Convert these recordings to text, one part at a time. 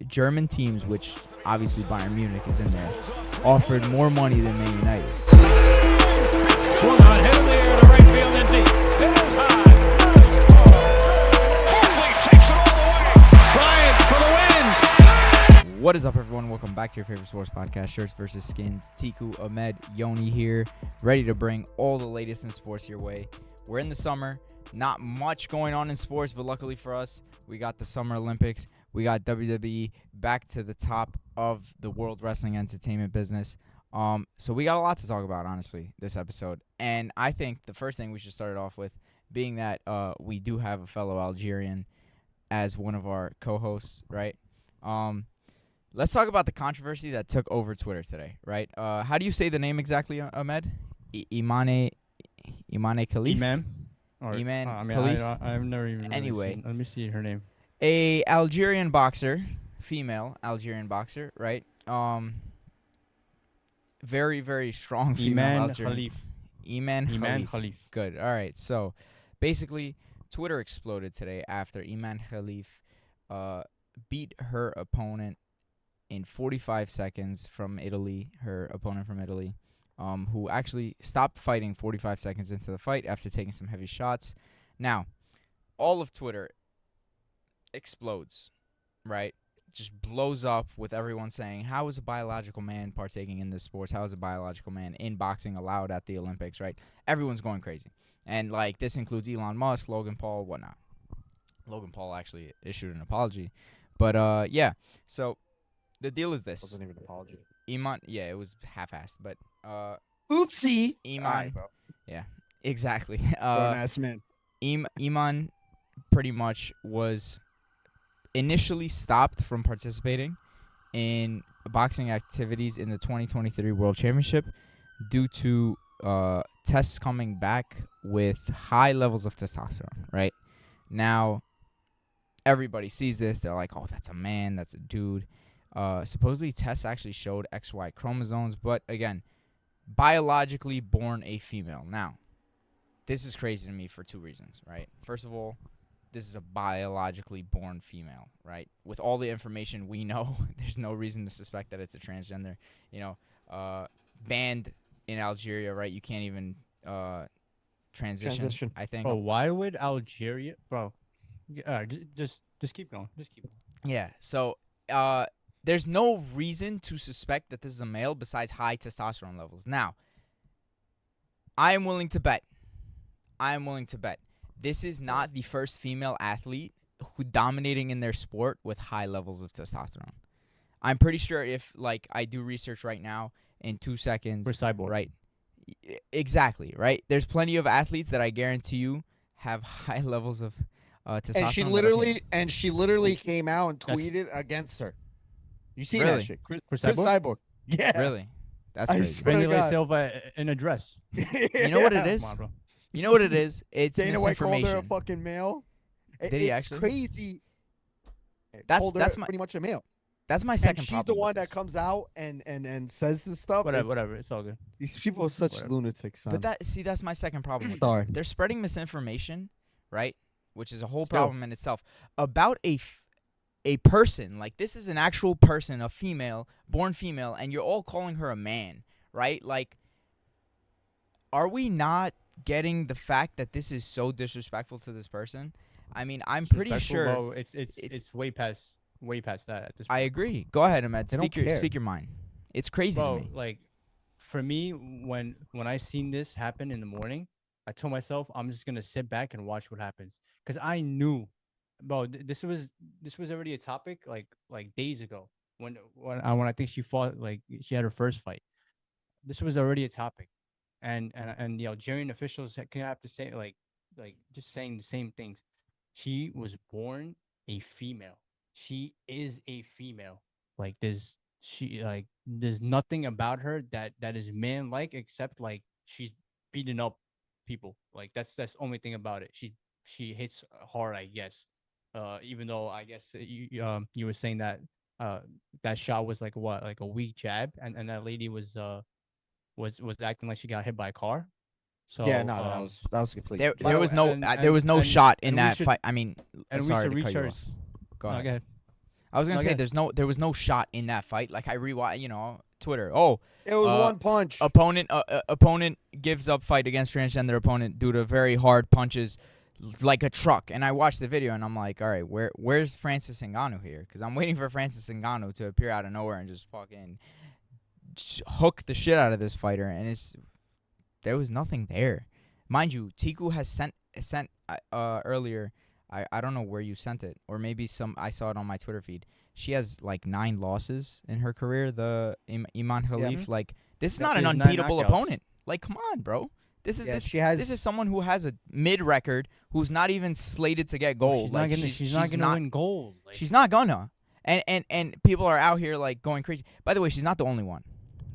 German teams, which obviously Bayern Munich is in there, offered more money than Man United. Swung on, hit in the air to right field and deep. It is high. Takes it all the way. Bryant for the win. What is up, everyone? Welcome back to your favorite sports podcast, Shirts vs. Skins. Tiku, Ahmed, Yoni here, ready to bring all the latest in sports your way. We're in the summer. Not much going on in sports, but luckily for us, we got the Summer Olympics. We got WWE back to the top of the world wrestling entertainment business. So we got a lot to talk about, honestly, this episode. And I think the first thing we should start off with, being that we do have a fellow Algerian as one of our co-hosts, right? Let's talk about the controversy that took over Twitter today, right? How do you say the name exactly, Ahmed? Imane Khalif? Iman Khalif? I've never even Anyway. seen. Let me see her name. A Algerian boxer, female Algerian boxer, right? Very, very strong female Iman Algerian. Khalif. Iman Khalif. Good. All right. So, basically, Twitter exploded today after Iman Khalif beat her opponent in 45 seconds from Italy, her opponent from Italy, who actually stopped fighting 45 seconds into the fight after taking some heavy shots. Now, all of Twitter explodes, right? Just blows up with everyone saying, how is a biological man partaking in this sport? How is a biological man in boxing allowed at the Olympics, right? Everyone's going crazy. And, like, this includes Elon Musk, Logan Paul, whatnot. Logan Paul actually issued an apology. But, yeah. So, the deal is this. Wasn't even an apology. Iman, yeah, it was half-assed, but, Oopsie. Iman, Alright, bro. yeah, exactly. Grown-ass man. Iman pretty much was initially stopped from participating in boxing activities in the 2023 World Championship due to tests coming back with high levels of testosterone, right? Now, everybody sees this. They're like, oh, that's a man. That's a dude. Supposedly, tests actually showed XY chromosomes, but again, biologically born a female. Now, this is crazy to me for two reasons, right? First of all, this is a biologically born female, right? With all the information we know, there's no reason to suspect that it's a transgender. You know, banned in Algeria, right? You can't even transition, I think. Bro, why would Algeria, bro? Just keep going. Just keep going. Yeah. So, there's no reason to suspect that this is a male besides high testosterone levels. Now, I am willing to bet. This is not the first female athlete who dominating in their sport with high levels of testosterone. I'm pretty sure if, like, I do research right now in 2 seconds. For Cyborg. Right. Exactly, right? There's plenty of athletes that I guarantee you have high levels of testosterone. And she literally came out and tweeted against her. You see Really? that shit? Chris Cyborg? Cyborg. Yeah. Really? That's I crazy. swear to Brandon God. Silva in a dress. You know what it is? Come on, bro. You know what it is? It's Dana White called misinformation. her a fucking male. Did he It's actually? crazy. That's my pretty much a male. That's my And second she's problem. the with one this. that comes out and says this stuff. Whatever. It's all good. These people are such Whatever. lunatics, son. But that's my second problem with Sorry. this. They're spreading misinformation, right? Which is a whole Still. problem in itself about a person. Like, this is an actual person, a female, born female, and you're all calling her a man, right? Like, are we not getting the fact that this is so disrespectful to this person? I mean, I'm pretty Disrespectful, sure. bro, it's way past that at this point. I agree. Go ahead, Ahmed. They don't care. Speak your mind. It's crazy Bro, to me. like, for me, when I seen this happen in the morning, I told myself I'm just gonna sit back and watch what happens, because I knew, bro, this was already a topic like days ago when I think she fought, like, she had her first fight. This was already a topic, and the Algerian officials can have to say like just saying the same things. She was born a female. She is a female. Like, there's nothing about her that is man-like, except, like, she's beating up people. Like, that's the only thing about it. She hits hard, I guess. Even though I guess you were saying that that shot was like a weak jab, and that lady was acting like she got hit by a car. So yeah, no, that was completely. There was no and- there was no and- shot in and we that should- fight. I mean, and we sorry should to cut you research. off. Go No, ahead. go ahead. I was gonna No, say go there was no shot in that fight. Like I rewatch, Twitter. Oh, It was one punch. opponent gives up fight against transgender opponent due to very hard punches, like a truck. And I watched the video and I'm like, all right, where's Francis Ngannou here? Because I'm waiting for Francis Ngannou to appear out of nowhere and just fucking hook the shit out of this fighter. And there was nothing there, mind you. Tiku has sent earlier. I don't know where you sent it, or maybe I saw it on my Twitter feed. She has like 9 losses in her career. The Iman Khalif, like this is not an unbeatable opponent. Like, come on, bro. This is this is someone who has a mid record, who's not even slated to get gold. She's not gonna win gold. Like, she's not gonna. And people are out here like going crazy. By the way, she's not the only one.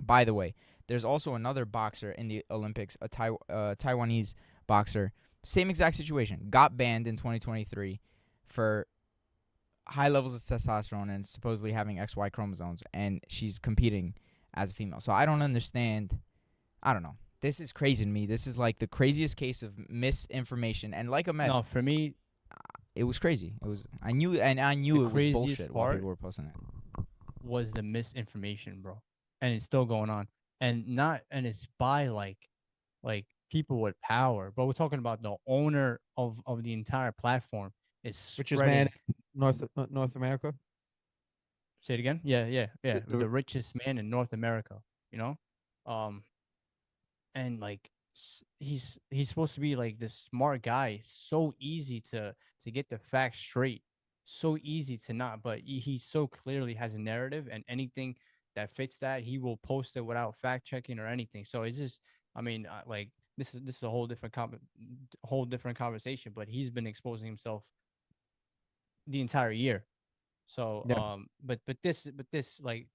By the way, there's also another boxer in the Olympics, a Taiwanese boxer. Same exact situation. Got banned in 2023 for high levels of testosterone and supposedly having XY chromosomes, and she's competing as a female. So I don't understand. I don't know. This is crazy to me. This is like the craziest case of misinformation. And like Ahmed, no, for me, it was crazy. I knew it was bullshit while people were posting it. Was the misinformation, bro, and it's still going on, and it's by like people with power, but we're talking about the owner of the entire platform which is man North America. Say it again. Yeah. The richest man in North America. And like he's supposed to be like this smart guy. So easy to get the facts straight. So easy to not, but he so clearly has a narrative, and anything that fits that, he will post it without fact checking or anything. So it's just, I mean, like. This is a whole different conversation, but he's been exposing himself the entire year. So yeah. But this like,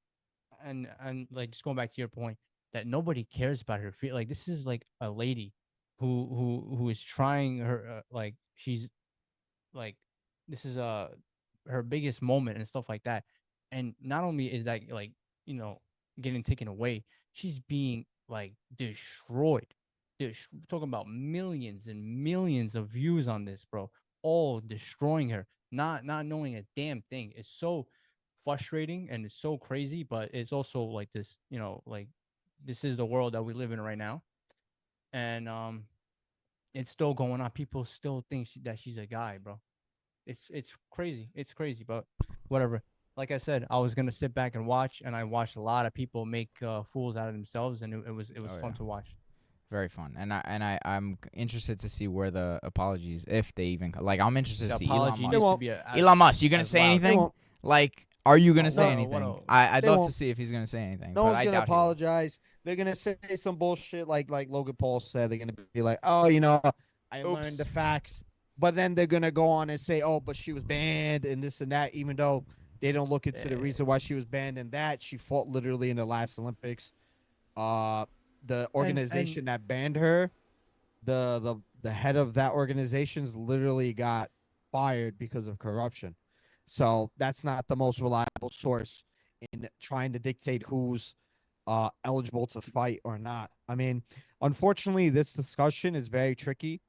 and like, just going back to your point that nobody cares about her. Like, this is like a lady who is trying her like, she's like, this is her biggest moment and stuff like that. And not only is that, like, getting taken away, she's being like destroyed. We're talking about millions and millions of views on this, bro. All destroying her, not knowing a damn thing. It's so frustrating and it's so crazy, but it's also like this, like, this is the world that we live in right now, and it's still going on. People still think that she's a guy, bro. It's crazy. It's crazy, but whatever. Like I said, I was gonna sit back and watch, and I watched a lot of people make fools out of themselves, and it was fun to watch. Very fun, and I'm interested to see where the apologies, if they even like. I'm interested to see Elon Musk. You gonna say anything? Like, are you gonna say anything? I'd love to see if he's gonna say anything. No one's gonna apologize. They're gonna say some bullshit like Logan Paul said. They're gonna be like, oh, I learned the facts, but then they're gonna go on and say, oh, but she was banned and this and that, even though they don't look into the reason why she was banned, and that she fought literally in the last Olympics. The organization that banned her, the head of that organization's literally got fired because of corruption. So that's not the most reliable source in trying to dictate who's eligible to fight or not. I mean, unfortunately, this discussion is very tricky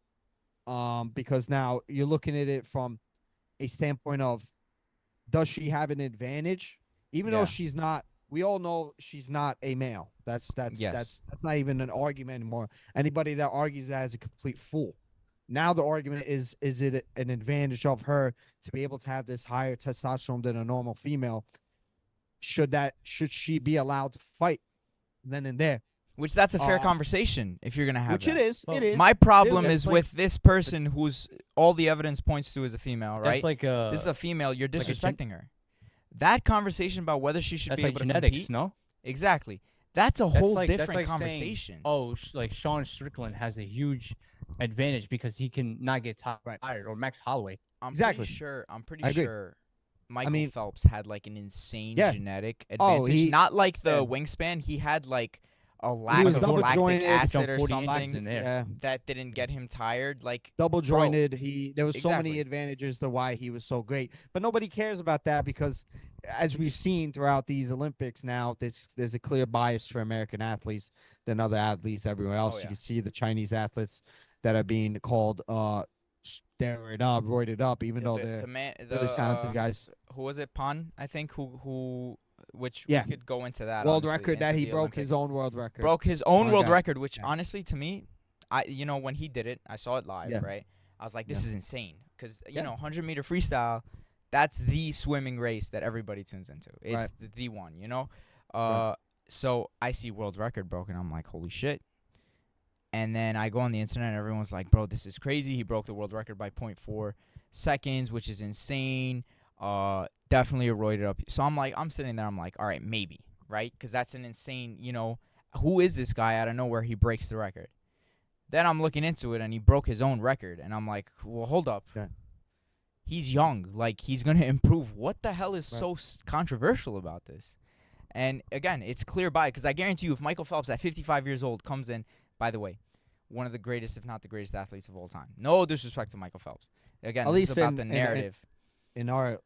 because now you're looking at it from a standpoint of, does she have an advantage? Even though she's not, we all know she's not a male. That's not even an argument anymore. Anybody that argues that is a complete fool. Now the argument is it an advantage of her to be able to have this higher testosterone than a normal female? Should she be allowed to fight then and there? Which that's a fair conversation if you're gonna have. Which it is. It is. My problem is with this person who's all the evidence points to as a female, right? That's like this is a female. You're disrespecting her. That conversation about whether she should be able to compete, no? Exactly. That's a whole different conversation. Saying, like Sean Strickland has a huge advantage because he can not get tired, or Max Holloway. I'm pretty sure Michael Phelps had like an insane genetic advantage. Not like the wingspan. He had like a lack of lactic acid or something that didn't get him tired. Like double jointed. There was so many advantages to why he was so great. But nobody cares about that because, as we've seen throughout these Olympics now, there's a clear bias for American athletes than other athletes everywhere else. You can see the Chinese athletes that are being called steroid up, roided up, even though they're really talented guys. Who was it? Pan, I think. Which Yeah. we could go into that. World honestly, record that into he the broke his Olympics. own world record. Broke his own My world God. record, which Yeah. honestly to me, when he did it, I saw it live, Yeah. right? I was like, this is insane, because Yeah. 100-meter freestyle, that's the swimming race that everybody tunes into. It's Right. the one, Right. So I see world record broken. I'm like, holy shit. And then I go on the internet and everyone's like, bro, this is crazy. He broke the world record by 0.4 seconds, which is insane. Definitely a roided up. So I'm sitting there. I'm like, all right, maybe, right? Because that's an insane, who is this guy out of nowhere? He breaks the record. Then I'm looking into it and he broke his own record. And I'm like, well, hold up. Yeah. He's young. Like, he's going to improve. What the hell is Right. so controversial about this? And again, it's clear by, because I guarantee you, if Michael Phelps at 55 years old comes in, by the way, one of the greatest, if not the greatest athletes of all time. No disrespect to Michael Phelps. Again, At this least is about in- the in- narrative. In our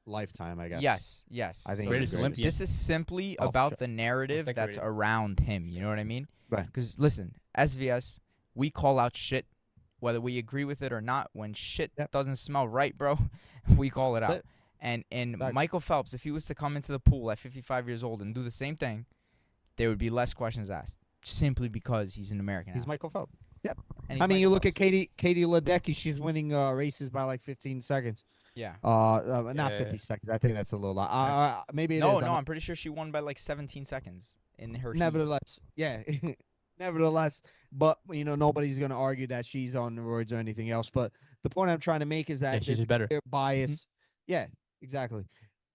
lifetime, I guess. Yes. I think So Greatest Olympian. this is simply Oh, about sure. the narrative Most that's decorated. around him. You know what I mean? Right. Because listen, SVS, we call out shit, whether we agree with it or not. When shit Yep. doesn't smell right, bro, we call it That's out. it. And Facts. Michael Phelps, if he was to come into the pool at 55 years old and do the same thing, there would be less questions asked, simply because he's an American He's athlete. Michael Phelps. And I mean, he's you Michael look at Phelps. Katie Ledecky. She's winning races by like 15 seconds. Yeah. Not Yeah. 50 seconds. I think that's a little lot. Maybe it No, is. I'm pretty sure she won by like 17 seconds in her heat. Nevertheless, yeah. Nevertheless, but nobody's gonna argue that she's on the roids or anything else. But the point I'm trying to make is that Yeah, she's there's just better. clear bias. Yeah, exactly.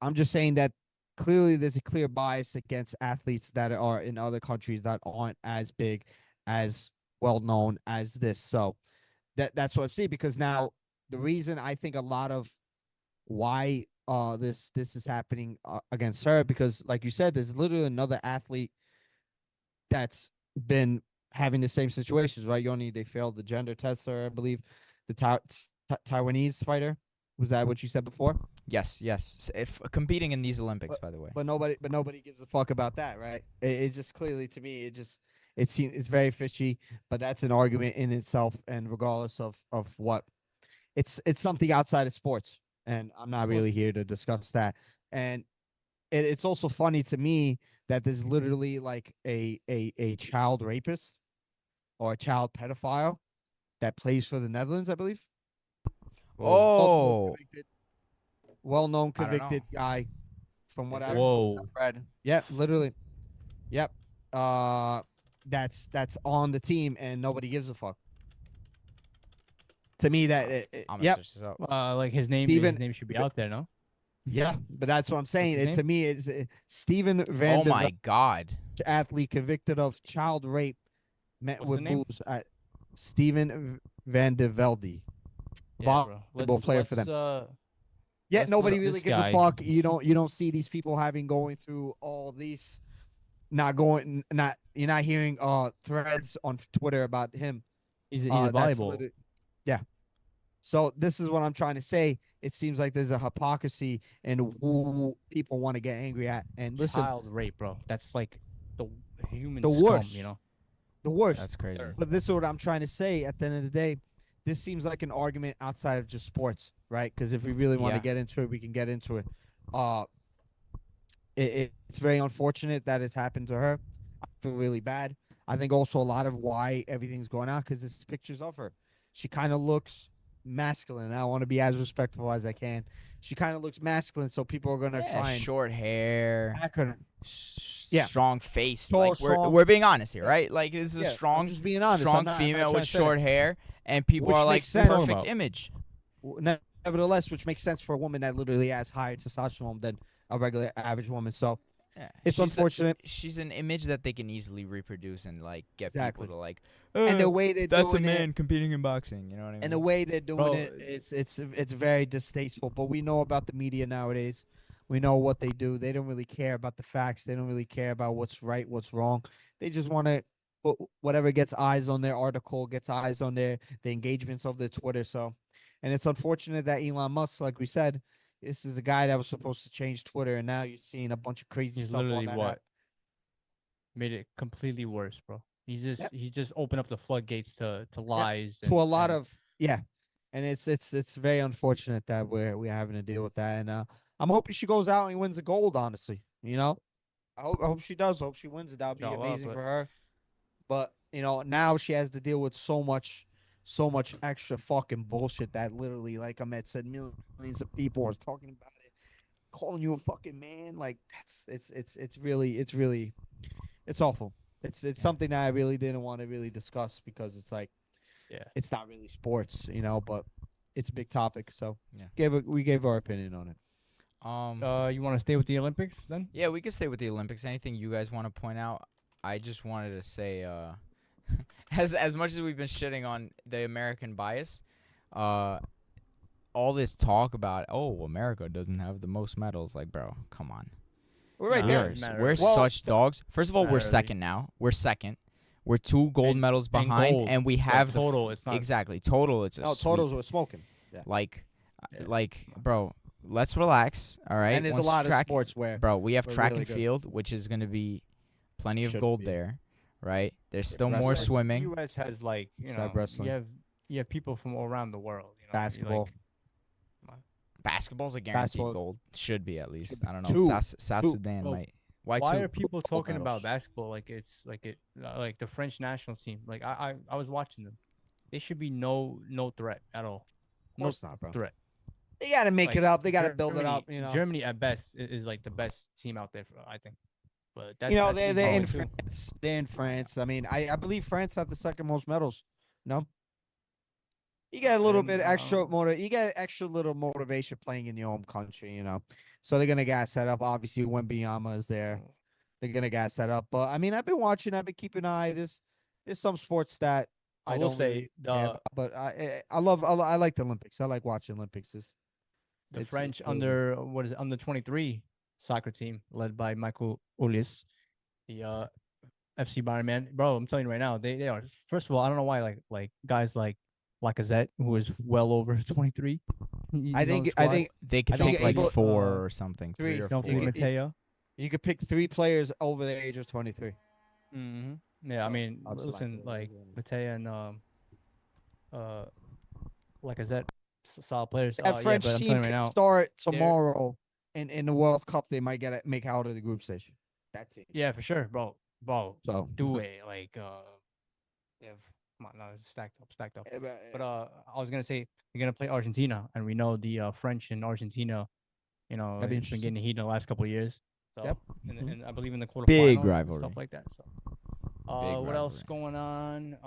I'm just saying that clearly there's a clear bias against athletes that are in other countries that aren't as big, as well known as this. So that's what I'm seeing, because now the reason I think a lot of why this is happening against her, because like you said, there's literally another athlete that's been having the same situations, right? They failed the gender test, or I believe the Taiwanese fighter. Was that what you said before? Yes. If competing in these Olympics, by the way. But nobody gives a fuck about that, right? It just clearly, to me, it seems it's very fishy. But that's an argument in itself, and regardless of what, it's something outside of sports, and I'm not really here to discuss that. And it's also funny to me that there's literally like a child rapist or a child pedophile that plays for the Netherlands, I believe. Oh, Well-known I don't convicted know. guy, from what Is I've there? Whoa. read. Yep, literally. Yep. That's on the team, and nobody gives a fuck. To me, that I'm gonna yep, search this up. Like his name should be out there, no? yeah. But that's what I'm saying. his To me, it's Steven Van Oh de my God. athlete convicted of child rape, met What's with the name? booze at Steven Van de Velde. Volleyball player for them. Yeah, Let's nobody look really this gives guy. a fuck. You don't see these people going through all these, you're not hearing threads on Twitter about him. He's a That's volleyball. yeah. So this is what I'm trying to say. It seems like there's a hypocrisy in who people want to get angry at. And listen, Child rape, bro. That's like the human The scum, worst. The worst. That's crazy. But this is what I'm trying to say. At the end of the day, this seems like an argument outside of just sports, right? Because if we really want to Yeah. get into it, we can get into it. It's very unfortunate that it's happened to her. I feel really bad. I think also a lot of why everything's going out, because there's pictures of her. She kind of looks masculine. I want to be as respectful as I can. She kind of looks masculine, so people are gonna Yeah, try and short hair, back her. Yeah. strong face. Tall, Like we're strong. we're being honest here, Yeah. right? Like this is Yeah, a I'm strong, just being honest. I'm strong not female trying with to say short that. hair, and people Which are like makes sense. perfect image. Nevertheless, which makes sense for a woman that literally has higher testosterone than a regular average woman. So Yeah, it's unfortunate. She's an image that they can easily reproduce and like get Exactly. people to like. And the "Oh, way they're that's a doing man it, competing in boxing. You know what I mean? and the way they're doing Bro, it, it's very distasteful. But we know about the media nowadays. We know what they do. They don't really care about the facts. They don't really care about what's right, what's wrong. They just want to put whatever gets eyes on their article, gets eyes on the engagements of their Twitter. So, and it's unfortunate that Elon Musk, like we said, this is a guy that was supposed to change Twitter, and now you're seeing a bunch of crazy He's stuff on literally that what app. made it completely worse, bro. Yep. He just opened up the floodgates to lies. To a lot and of yeah, and it's very unfortunate that we're having to deal with that. And I'm hoping she goes out and wins the gold. Honestly, I hope she does. Hope she wins it. That would be Inshallah, amazing but- for her. But now she has to deal with so much extra fucking bullshit that literally, like Ahmed said, millions of people are talking about it, calling you a fucking man. Like it's really it's awful. It's something that I really didn't want to really discuss because it's like Yeah. it's not really sports, but it's a big topic. So Yeah. we gave our opinion on it. You want to stay with the Olympics then? Yeah, we could stay with the Olympics. Anything you guys want to point out? I just wanted to say, as much as we've been shitting on the American bias, all this talk about America doesn't have the most medals. Like, bro, come on. We're right Nah, there. it matters. We're Well, such dogs. First of all, not we're really. second now. We're second. We're 2 gold And- medals and behind, gold, and we but have total, it's not- exactly total. It's a No, sweep. totals were smoking. Like, Yeah. bro, let's relax. All right, And there's Once a lot of track- sports where Bro, we have we're track really and good. field, which is going to be plenty of Should gold be. there, right? There's still more wrestling. swimming. U.S. has like Besides wrestling. you have people from all around the world. Basketball. Basketball's a guaranteed Basketball- gold. Should be at least. Should I don't be. know. Two. South Two. Sudan Well, might. Why Why two? are people talking about medals. basketball like it's like the French national team? Like I was watching them. They should be no threat at all. Of course not, bro. Threat. They got to make Like, it up. They got to build Germany, it up. Germany at best is like the best team out there, I think. But that's, They're that's in too. France. They're in France. I mean, I believe France have the second most medals. No. You get a little bit extra You get extra little motivation playing in your home country. So they're gonna gas that up. Obviously, when Biyama is there, they're gonna gas that up. But I mean, I've been watching. I've been keeping an eye. There's some sports that I I will don't say really the care about, but I like the Olympics. I like watching Olympics. It's French really good. under 23 soccer team led by Michael Ulis, the FC Bayern man. Bro, I'm telling you right now, they are. First of all, I don't know why like guys like Lacazette, who is well over 23. I think They could I think take like able- 4 or something. three. 3 or don't 4. forget Mateo. you could pick 3 players over the age of 23. Mm-hmm. Yeah, I So, mean, obviously listen, Lacazette like is in. Mateo and Lacazette, solid players. That French but I'm team telling you right can now, start tomorrow in the World Cup. They might make out of the group stage. That team. yeah, for sure, bro. So Do it like they have come on, no, it's stacked up. But I was gonna say you're gonna play Argentina, and we know the French and Argentina, That'd be it's been interesting. getting heat in the last couple of years. So, Yep. and I believe in the quarterfinals Big and rivalry. stuff like that. So, Big what else going on?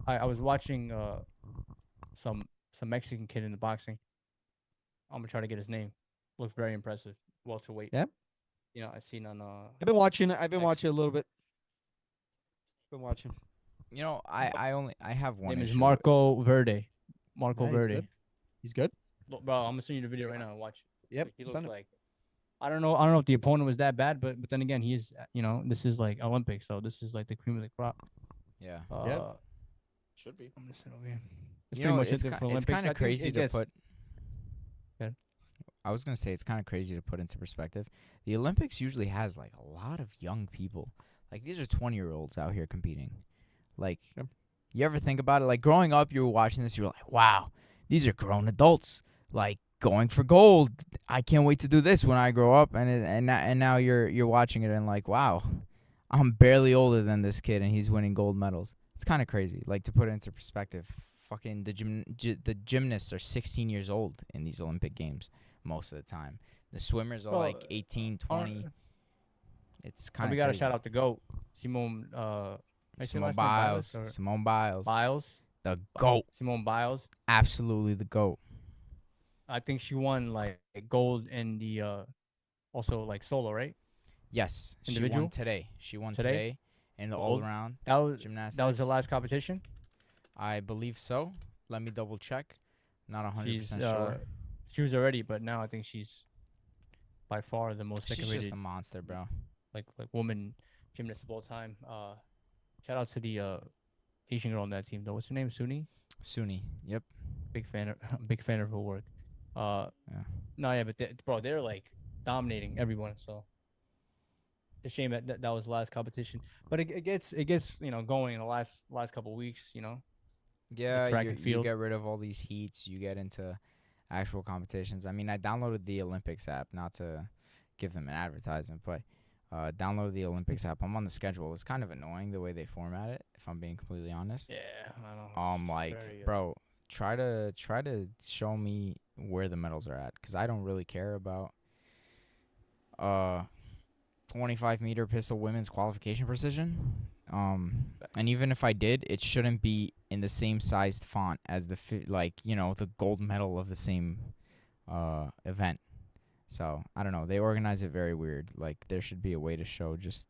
I was watching some Mexican kid in the boxing. I'm gonna try to get his name. Looks very impressive. Welterweight. Yep. I seen on I've been watching. I've been X. watching a little bit. Been watching. I have one name is issue. Marco Verde. Marco Yeah, he's Verde. good. He's good. Look, bro, I'm gonna send you the video right now and watch. Yep. Like, he send looked it. like I don't know if the opponent was that bad, but then again, he's this is like Olympics, so this is like the cream of the crop. Yeah. Should be. I'm gonna send over here. That's You pretty know, much it's it for it's Olympics. kind I of think crazy it to gets- put. Yeah. I was gonna say it's kind of crazy to put into perspective. The Olympics usually has like a lot of young people. Like these are 20-year-olds out here competing. Like, Yep. you ever think about it? Like growing up, you were watching this. You were like, wow, these are grown adults. Like going for gold. I can't wait to do this when I grow up. And now you're watching it and like, wow, I'm barely older than this kid and he's winning gold medals. It's kind of crazy. Like to put it into perspective, fucking the gymnasts are 16 years old in these Olympic games most of the time. The swimmers are Well, like 18, 20. It's kind of we got to shout out the GOAT, Simone. Simone Biles. Simone Biles. Biles. The GOAT. Simone Biles. Absolutely the GOAT. I think she won like gold in the also like solo, right? Yes. She Individual? won today. She won Today? today in the Gold? all-around That was gymnastics. that was the last competition. I believe so. Let me double check. Not 100% She's sure. she was already, but now I think she's by far the most She's decorated just a monster, bro. like woman gymnast of all time. Shout out to the Asian girl on that team though. What's her name? Suni. Suni. Yep. Big fan of her work. Yeah. No, yeah, but they're like dominating everyone. So it's a shame that was the last competition. But it gets going in the last couple weeks. Yeah, track and you field. get rid of all these heats. You get into actual competitions. I mean, I downloaded the Olympics app, not to give them an advertisement, but download the Olympics app. I'm on the schedule. It's kind of annoying the way they format it, if I'm being completely honest. Yeah, I know. Like, bro, try to show me where the medals are at, because I don't really care about 25-meter pistol women's qualification precision. And even if I did, it shouldn't be in the same sized font as the the gold medal of the same event. So I don't know. They organize it very weird. Like, there should be a way to show just.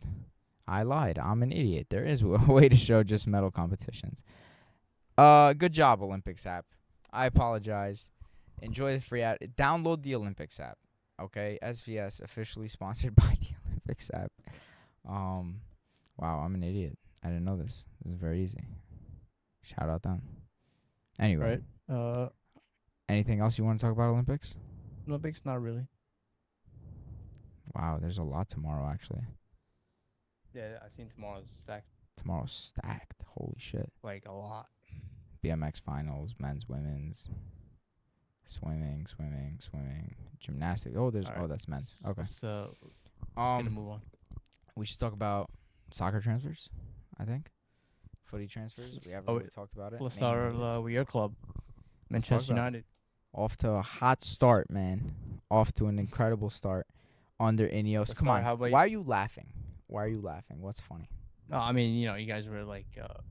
I lied. I'm an idiot. There is a way to show just medal competitions. Good job, Olympics app. I apologize. Enjoy the free ad. Download the Olympics app. Okay, SVS officially sponsored by the Olympics app. Wow, I'm an idiot. I didn't know this. This is very easy. Shout out them. Anyway, right. Anything else you want to talk about Olympics? Olympics, not really. Wow, there's a lot tomorrow actually. Yeah, I seen tomorrow's stacked. Tomorrow's stacked. Holy shit. Like a lot. BMX finals, men's, women's, swimming, gymnastics. Oh, there's Right. that's men's. Okay. Let's get a move on. We should talk about soccer transfers, I think. Footy transfers. We haven't really talked about it. Let's start with your club, Let's talk Manchester about it. United. Off to a hot start, man. Off to an incredible start under Ineos. Let's Come start. on. How about Why are you laughing? What's funny? No, I mean, you guys were like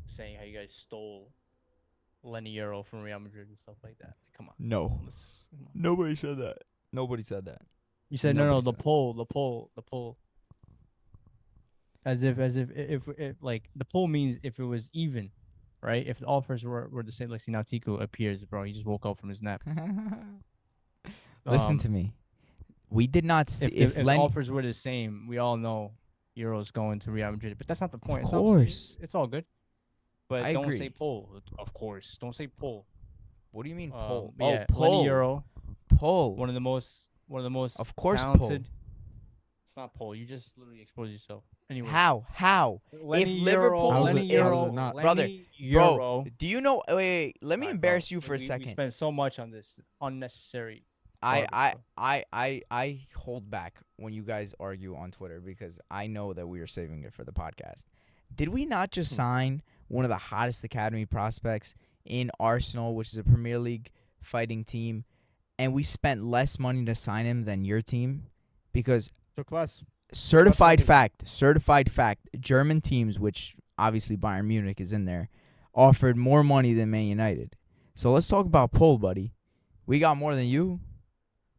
saying how you guys stole Lenny Yoro from Real Madrid and stuff like that. Come on. No. Come on. Nobody said that. Nobody said that. You said Nobody no. said The that. poll. As if if like the poll means if it was even, right? If the offers were the same, like now Tico appears, bro. He just woke up from his nap. Listen to me. We did not. If Lenny, offers were the same, we all know Euro's going to Real Madrid, but that's not the point. Of course. It's all good. But I don't agree. say poll. Of course, don't say poll. what do you mean pull? Yeah, Pull. Lenny Yoro, Pull. one of the most Of course, pull. talented. It's not poll. You just literally exposed yourself. Anyway, How? Lenny Liverpool- Yoro, How's Lenny it- how's Yoro, it not? Brother, Lenny Bro, Yoro. do you know? Wait. Let me Alright, embarrass bro. you for a We second. spent so much on this unnecessary. I garbage, I hold back when you guys argue on Twitter because I know that we are saving it for the podcast. Did we not just sign one of the hottest academy prospects in Arsenal, which is a Premier League fighting team, and we spent less money to sign him than your team? Because Took less. certified money. fact, German teams, which obviously Bayern Munich is in there, offered more money than Man United. So let's talk about pull, buddy. We got more than you.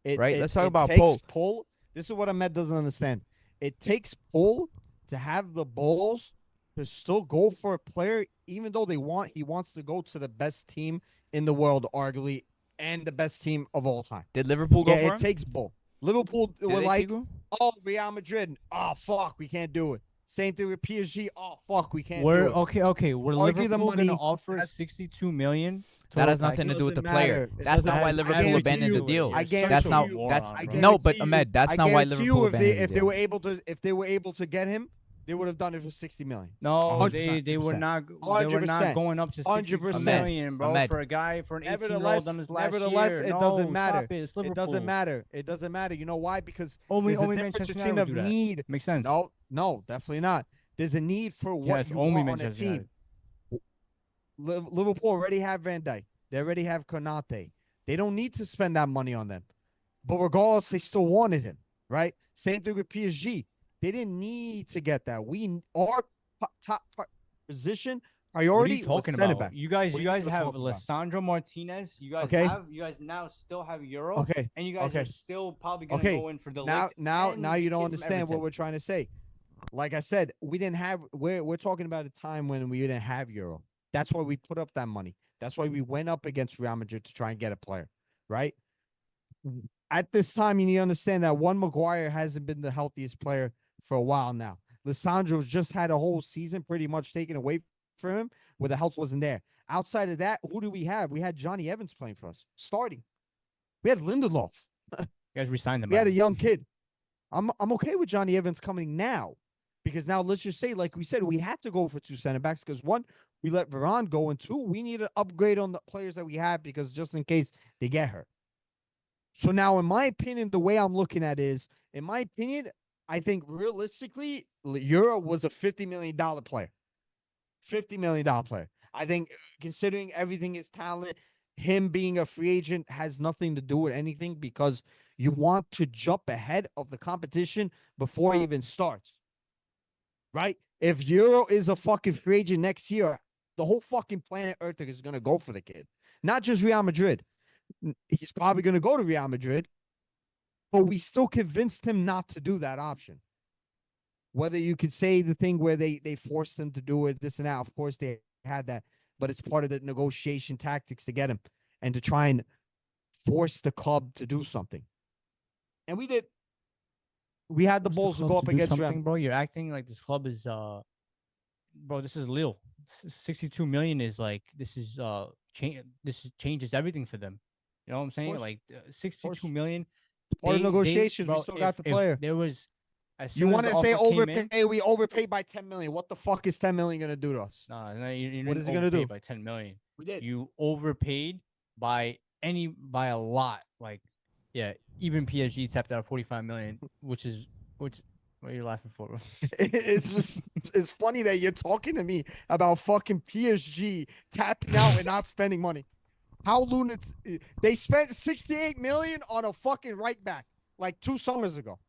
Right, let's talk about takes pull. This is what Ahmed doesn't understand. It takes pull to have the balls to still go for a player, even though he wants to go to the best team in the world, arguably, and the best team of all time. Did Liverpool go for Yeah, him? it takes bull. Liverpool Did were they like, take him? oh, Real Madrid, oh fuck, we can't do it. Same thing with PSG, oh fuck, we can't We're do it. okay. We're Argue the Liverpool money. gonna offer That's- 62 million. That has total nothing to package? do with the Doesn't player. matter. It That's doesn't not why have- Liverpool guarantee abandoned you- the deal. I guarantee That's not. you- That's I no, but guarantee you- Ahmed, that's I not why guarantee Liverpool you abandoned if the they deal. were able to get him, they would have done it for 60 million. No, 100%, they were 100%. not. They were 100%. not going up to 62 100%. million, bro, Ahmed. for a guy for an 18-year-old Nevertheless, on his last nevertheless, year. it No, doesn't matter. Stop it. It's It Liverpool. doesn't matter. It doesn't matter. You know why? Because Only there's a difference Manchester between United a would do that. need. Makes sense. No, definitely not. There's a need for what Yes, you only want on a Manchester team. United. Liverpool already have Van Dijk. They already have Konate. They don't need to spend that money on them. But regardless, they still wanted him, right? Same thing with PSG. They didn't need to get that. Our top position What are priority you talking was center about? back. You guys What are you have talking about? Lissandro Martinez. You guys Okay. you guys now still have Euro. Okay. And you guys Okay. are still probably gonna Okay. go in for the Now you don't from understand what Everton. we're trying to say. Like I said, we didn't have. We're talking about a time when we didn't have Euro. That's why we put up that money. That's why we went up against Real Madrid to try and get a player, right? At this time, you need to understand that Maguire hasn't been the healthiest player for a while now. Lissandro's just had a whole season pretty much taken away from him where the health wasn't there. Outside of that, who do we have? We had Johnny Evans playing for us, starting. We had Lindelof. You guys resigned him. We had a young kid. I'm okay with Johnny Evans coming now Because now let's just say, like we said, we had to go for 2 center backs because one, we let Varane go, and 2, we need to upgrade on the players that we have because just in case they get hurt. So now, in my opinion, the way I'm looking at it is, in my opinion, I think realistically, Yoro was a $50 million player. $50 million player. I think considering everything is talent, him being a free agent has nothing to do with anything because you want to jump ahead of the competition before it even starts. Right? If Euro is a fucking free agent next year, the whole fucking planet Earth is going to go for the kid. Not just Real Madrid. He's probably going to go to Real Madrid, but we still convinced him not to do that option. Whether you could say the thing where they forced him to do it, this and that, of course they had that, but it's part of the negotiation tactics to get him and to try and force the club to do something. And we did. We had the balls to go up against Real. Bro, you're acting like this club is bro, this is Lille. 62 million is like this changes everything for them. You know what I'm saying? Like 62 million. Part of negotiations, we still got the player. There was you want to say overpay? We overpaid by 10 million. What the fuck is 10 million gonna do to us? No, you what is it gonna do? By 10 million. We did. You overpaid by a lot. Like, yeah, even PSG tapped out 45 million, which what are you laughing for? it's funny that you're talking to me about fucking PSG tapping out and not spending money. How lunatic! They spent 68 million on a fucking right back like 2 summers ago.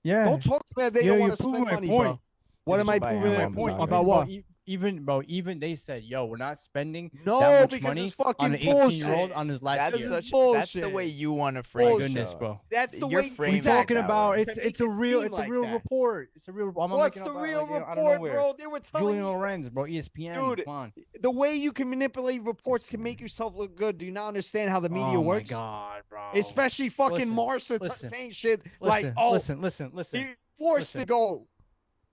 Yeah. Don't talk to me. They don't want to spend money, bro. What am I proving my point? About what? Even they said, yo, we're not spending no, that much because money it's fucking on an 18-year-old on his last year. That's the way you want to frame it. Goodness, bro. That's the You're way framing We're talking that about way. it's a real report. It's a real report. What's the real report, bro? They were telling Julian you, Lorenz, bro, ESPN. dude, Come on. the way you can manipulate reports can make yourself look good. Do you not understand how the media works? Oh my god, bro. Especially fucking Marsa saying shit like, "Oh, listen. he forced to go."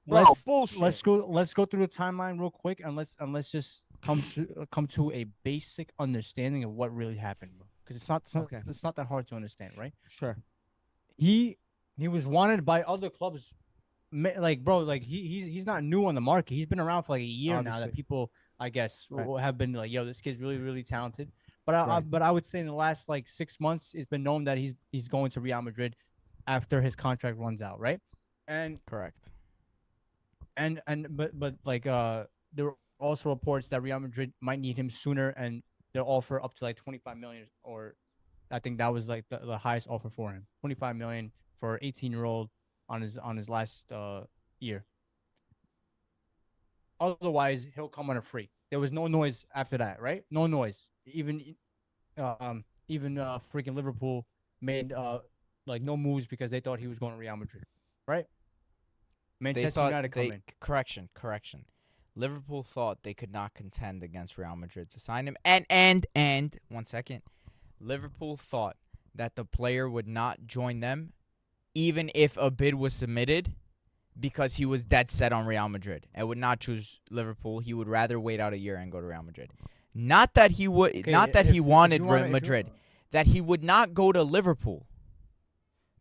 Bro, bullshit. Let's go through the timeline real quick and let's just come to a basic understanding of what really happened, bro. Because it's not that hard to understand, right? Sure. He was wanted by other clubs, like, bro, like he's not new on the market. He's been around for like a year now. That people, I guess, have been like, yo, this kid's really really talented. But I would say in the last like 6 months, it's been known that he's going to Real Madrid after his contract runs out, right? And correct. But like there were also reports that Real Madrid might need him sooner, and they'll offer up to like 25 million, or I think that was like the highest offer for him, 25 million for 18-year-old on his last year. Otherwise, he'll come on a free. There was no noise after that, right? No noise. Even freaking Liverpool made like no moves because they thought he was going to Real Madrid, right? Manchester United come in. Correction. Liverpool thought they could not contend against Real Madrid to sign him. And 1 second. Liverpool thought that the player would not join them even if a bid was submitted because he was dead set on Real Madrid and would not choose Liverpool. He would rather wait out a year and go to Real Madrid. Not that he would he wanted Madrid. That he would not go to Liverpool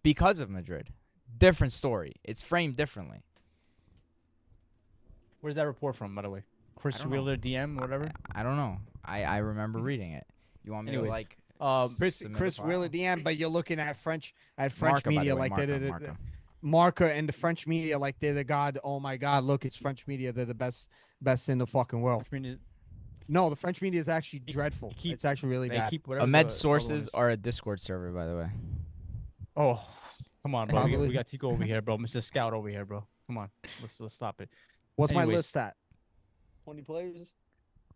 because of Madrid. Different story. It's framed differently. Where's that report from, by the way? Chris Wheeler DM or whatever? I don't know. I remember reading it. You want me to like Chris Wheeler DM, but you're looking at French Marca, media way, like they're Marca and the French media like they're the god. Oh my god, look, it's French media. They're the best in the fucking world. No, the French media is actually dreadful. It's actually really bad. Ahmed's sources are a Discord server, by the way. Oh, come on, bro. We got Tico over here, bro. Mr. Scout over here, bro. Come on. Let's stop it. What's my list at? 20 players?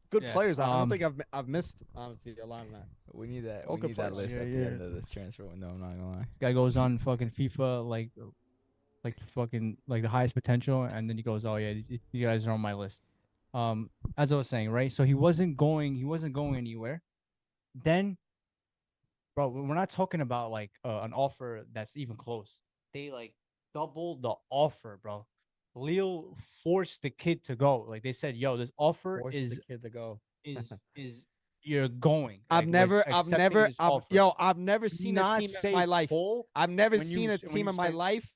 Good players. I don't think I've missed, honestly, a lot of that. We need that. We need that list at the end of this transfer window. I'm not gonna lie. This guy goes on fucking FIFA like fucking like the highest potential, and then he goes, "Oh yeah, you guys are on my list." As I was saying, right? So he wasn't going anywhere. Then, bro, we're not talking about like an offer that's even close. They like doubled the offer, bro. Lille forced the kid to go. Like they said, "Yo, this offer is the kid to go. is you're going." I've never seen a team in my life. I've never seen a team in my life.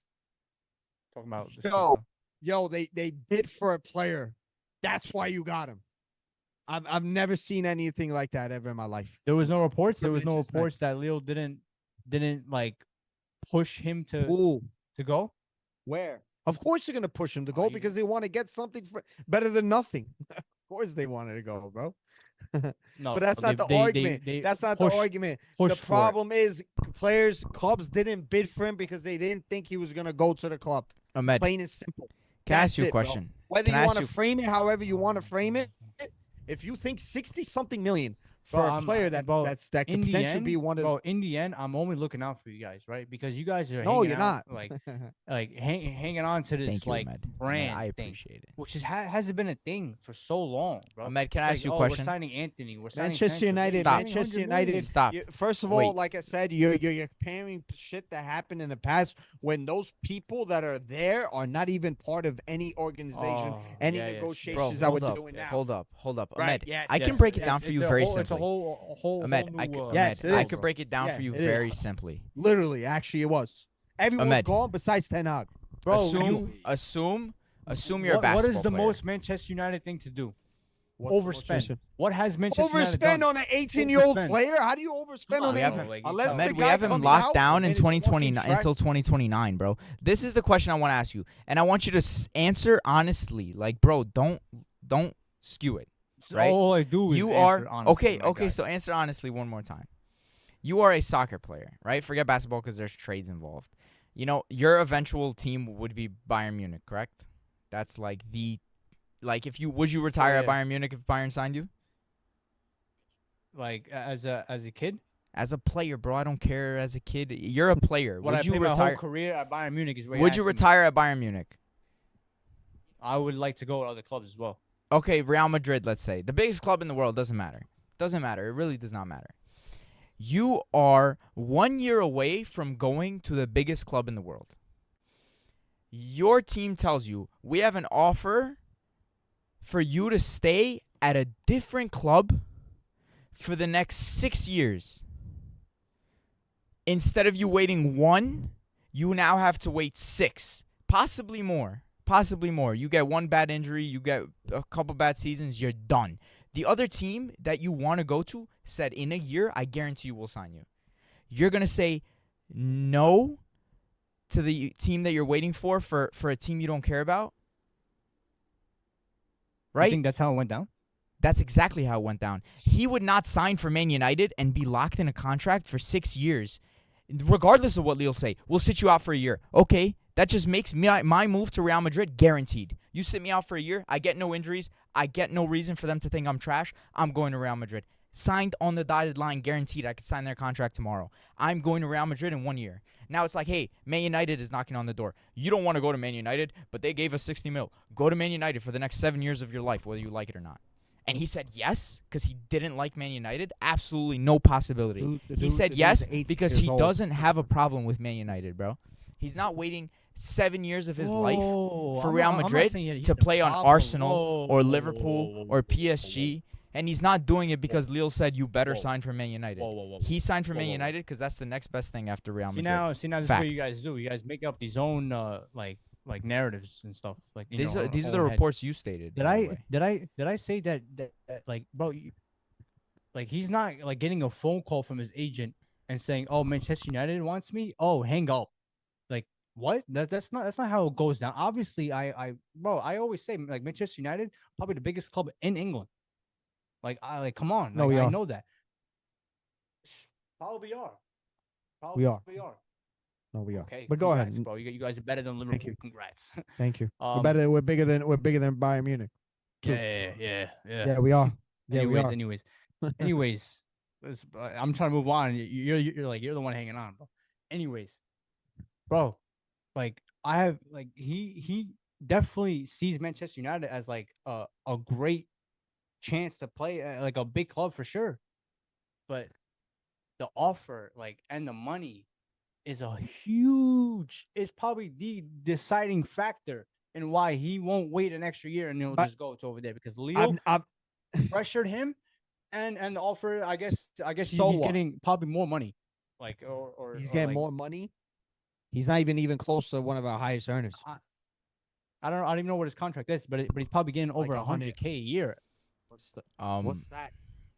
Talking about Yo, yo, they bid for a player. That's why you got him. I've never seen anything like that ever in my life. There was no reports. There From was no Manchester reports that Lille didn't like push him to Ooh, go. where? Of course they're gonna push him to go you- because they want to get something for better than nothing. Of course they wanted to go, bro. No, But that's not the argument. That's not the argument. The pushed for it. problem is clubs didn't bid for him because they didn't think he was gonna go to the club. Ahmed, Plain and simple. can I ask That's you a it, bro. question? Whether Can I you ask want to frame it however you want to frame it, if you think 60-something million for Bro, a I'm- player bro, that could in the potentially end, be one of bro, in the end, I'm only looking out for you guys, right? Because you guys are No, hanging you're out, not. like hanging on to this Thank you, like Ahmed. Ahmed, brand I thing, appreciate it. which hasn't been a thing for so long, bro. Ahmed, can It's I like, ask you a oh, question? We're signing Anthony. We're signing Manchester Sancho. United, Stop. Manchester 100 million. United. Stop. First of all, Wait. like I said, you're comparing shit that happened in the past when those people that are there are not even part of any organization, Oh, any yeah, yeah. negotiations Bro, that we're hold up. doing now. Hold up. Right, Ahmed, yes, I can yes, break it yes. down for It's you a very whole, simply. It's a whole Ahmed, new, I could, Yes, Ahmed, it I is. could break it down Yeah, for you it very is. simply. Literally, actually, it was. Everyone's Ahmed. gone besides Ten Hag. bro. Assume you're a What basketball is the player. most Manchester United thing to do? What's Overspend. Manchester- What has Manchester United done? Overspend on an 18-year-old Overspend. player? How do you overspend Come on on, an bro, like, unless Ahmed, the we guy have him comes locked out down in and his fucking 2029 track- until 2029, bro. This is the question I want to ask you, and I want you to answer honestly. Like, bro, don't skew it. So right? all I do is You answer are honestly, my okay. guy. So answer honestly one more time. You are a soccer player, right? Forget basketball because there's trades involved. You know, your eventual team would be Bayern Munich, correct? That's like if you would you retire at yeah. Bayern Munich if Bayern signed you? Like as a kid, As a player, bro, I don't care. As a kid, you're a player. what I Would you played my whole retire? career at Bayern Munich is where Would you retire at Bayern Munich? I would like to go to other clubs as well. Okay, Real Madrid, let's say. The biggest club in the world, doesn't matter. Doesn't matter. It really does not matter. You are 1 year away from going to the biggest club in the world. Your team tells you, we have an offer for you to stay at a different club for the next 6 years. Instead of you waiting 1, you now have to wait 6, possibly more. Possibly more. You get 1 bad injury, you get a couple bad seasons, you're done. The other team that you want to go to said in a year, I guarantee you will sign you. You're going to say no to the team that you're waiting for a team you don't care about? I Right? think that's how it went down. That's exactly how it went down. He would not sign for Man United and be locked in a contract for 6 years. Regardless of what Lille say, we'll sit you out for a year. Okay, that just makes my move to Real Madrid guaranteed. You sit me out for a year, I get no injuries, I get no reason for them to think I'm trash, I'm going to Real Madrid. Signed on the dotted line, guaranteed. I could sign their contract tomorrow. I'm going to Real Madrid in 1 year. Now it's like, hey, Man United is knocking on the door. You don't want to go to Man United, but they gave us 60 mil. Go to Man United for the next 7 years of your life, whether you like it or not. And he said yes because he didn't like Man United. Absolutely no possibility. He said yes because he doesn't have a problem with Man United, bro. He's not waiting 7 years of his life for Real Madrid to play on Arsenal or Liverpool or PSG. And he's not doing it because Lille said you better sign for Man United. He signed for Man United because that's the next best thing after Real Madrid. See now, this is what you guys do. You guys make up these own like narratives and stuff. Like These are the own head. reports you stated. Did I say that like, bro, like he's not like getting a phone call from his agent and saying, "Oh, Manchester United wants me." Oh, hang up. Like what? That's not how it goes down. Obviously, I always say like Manchester United probably the biggest club in England. Like come on. No, like, we I are. know that. Probably are. We are. We are. No, we are. Okay, But go congrats, ahead. bro. You guys are better than Liverpool. you. Congrats. Thank you. Um, We're bigger than Bayern Munich. too. Yeah. Yeah, we are. Yeah, we are. Anyways, I'm trying to move on. You're the one hanging on, bro. Anyways, bro, like I have like he definitely sees Manchester United as like a great chance to play at, like a big club for sure, but the offer like and the money is it's probably the deciding factor in why he won't wait an extra year and he'll But- just go to over there because Leo I'm pressured him and the offer I guess So he's what? getting probably more money like or he's or getting like, more money. He's not even close to one of our highest earners. I don't even know what his contract is, but he's probably getting over Like 100. 100K a year. What's that?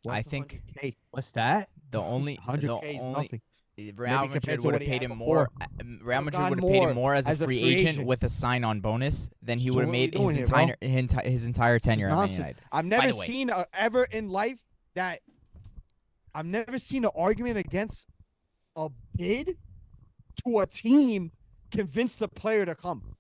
I think 100K? What's that? the only 100K is nothing. Real Maybe compared Madrid to would what have he paid had him before. more. Real Would've Madrid would have gotten paid him more more as a free agent with a sign-on bonus than he So would have what are we made doing his here, bro? his entire This is tenure at Man nonsense. United. I've By never the way. seen ever in life that I've never seen an argument against a bid to a team convince the player to come.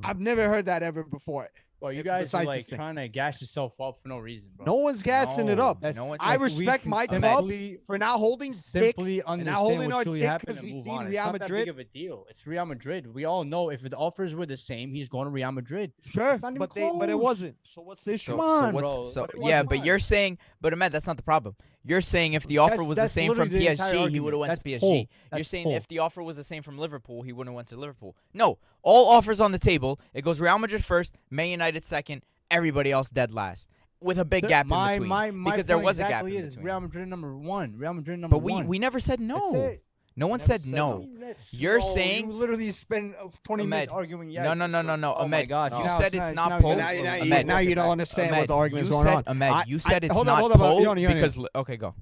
I've never heard that ever before. Well, you guys are Besides like this thing. trying to gas yourself up for no reason, bro. No one's gassing it No, up. That's no one- I like, we respect can my club simply- for not holding dick simply and not understand holding what our truly dick happened because and we've move seen on. It's Real not that big Madrid. of a deal. It's Real Madrid. We all know if the offers were the same, he's going to Real Madrid. Sure, It's not even but it close. wasn't. So what's the issue? Come on, what's, bro. So But it yeah, wasn't but fun. you're saying, but Ahmed, that's not the problem. You're saying if the offer was the That's same from literally the entire PSG, he argument. would have went That's to PSG. full. You're That's saying full. if the offer was the same from Liverpool, he wouldn't have went to Liverpool. No, all offers on the table. It goes Real Madrid first, Man United second, everybody else dead last, with a big gap in between. My because there point was a gap exactly in is between. Real Madrid number one. Real Madrid number But one. we never said no. That's it. No one Never said no. You're saying you literally spend 20 minutes Ahmed, arguing yes. no. Oh my Ahmed, gosh, you now said it's it's it's not not Pope. good. Ahmed, now you don't understand what Ahmed, the argument is you going said, on. Ahmed, you said it's hold on, not hold on, Pope you don't because okay, go.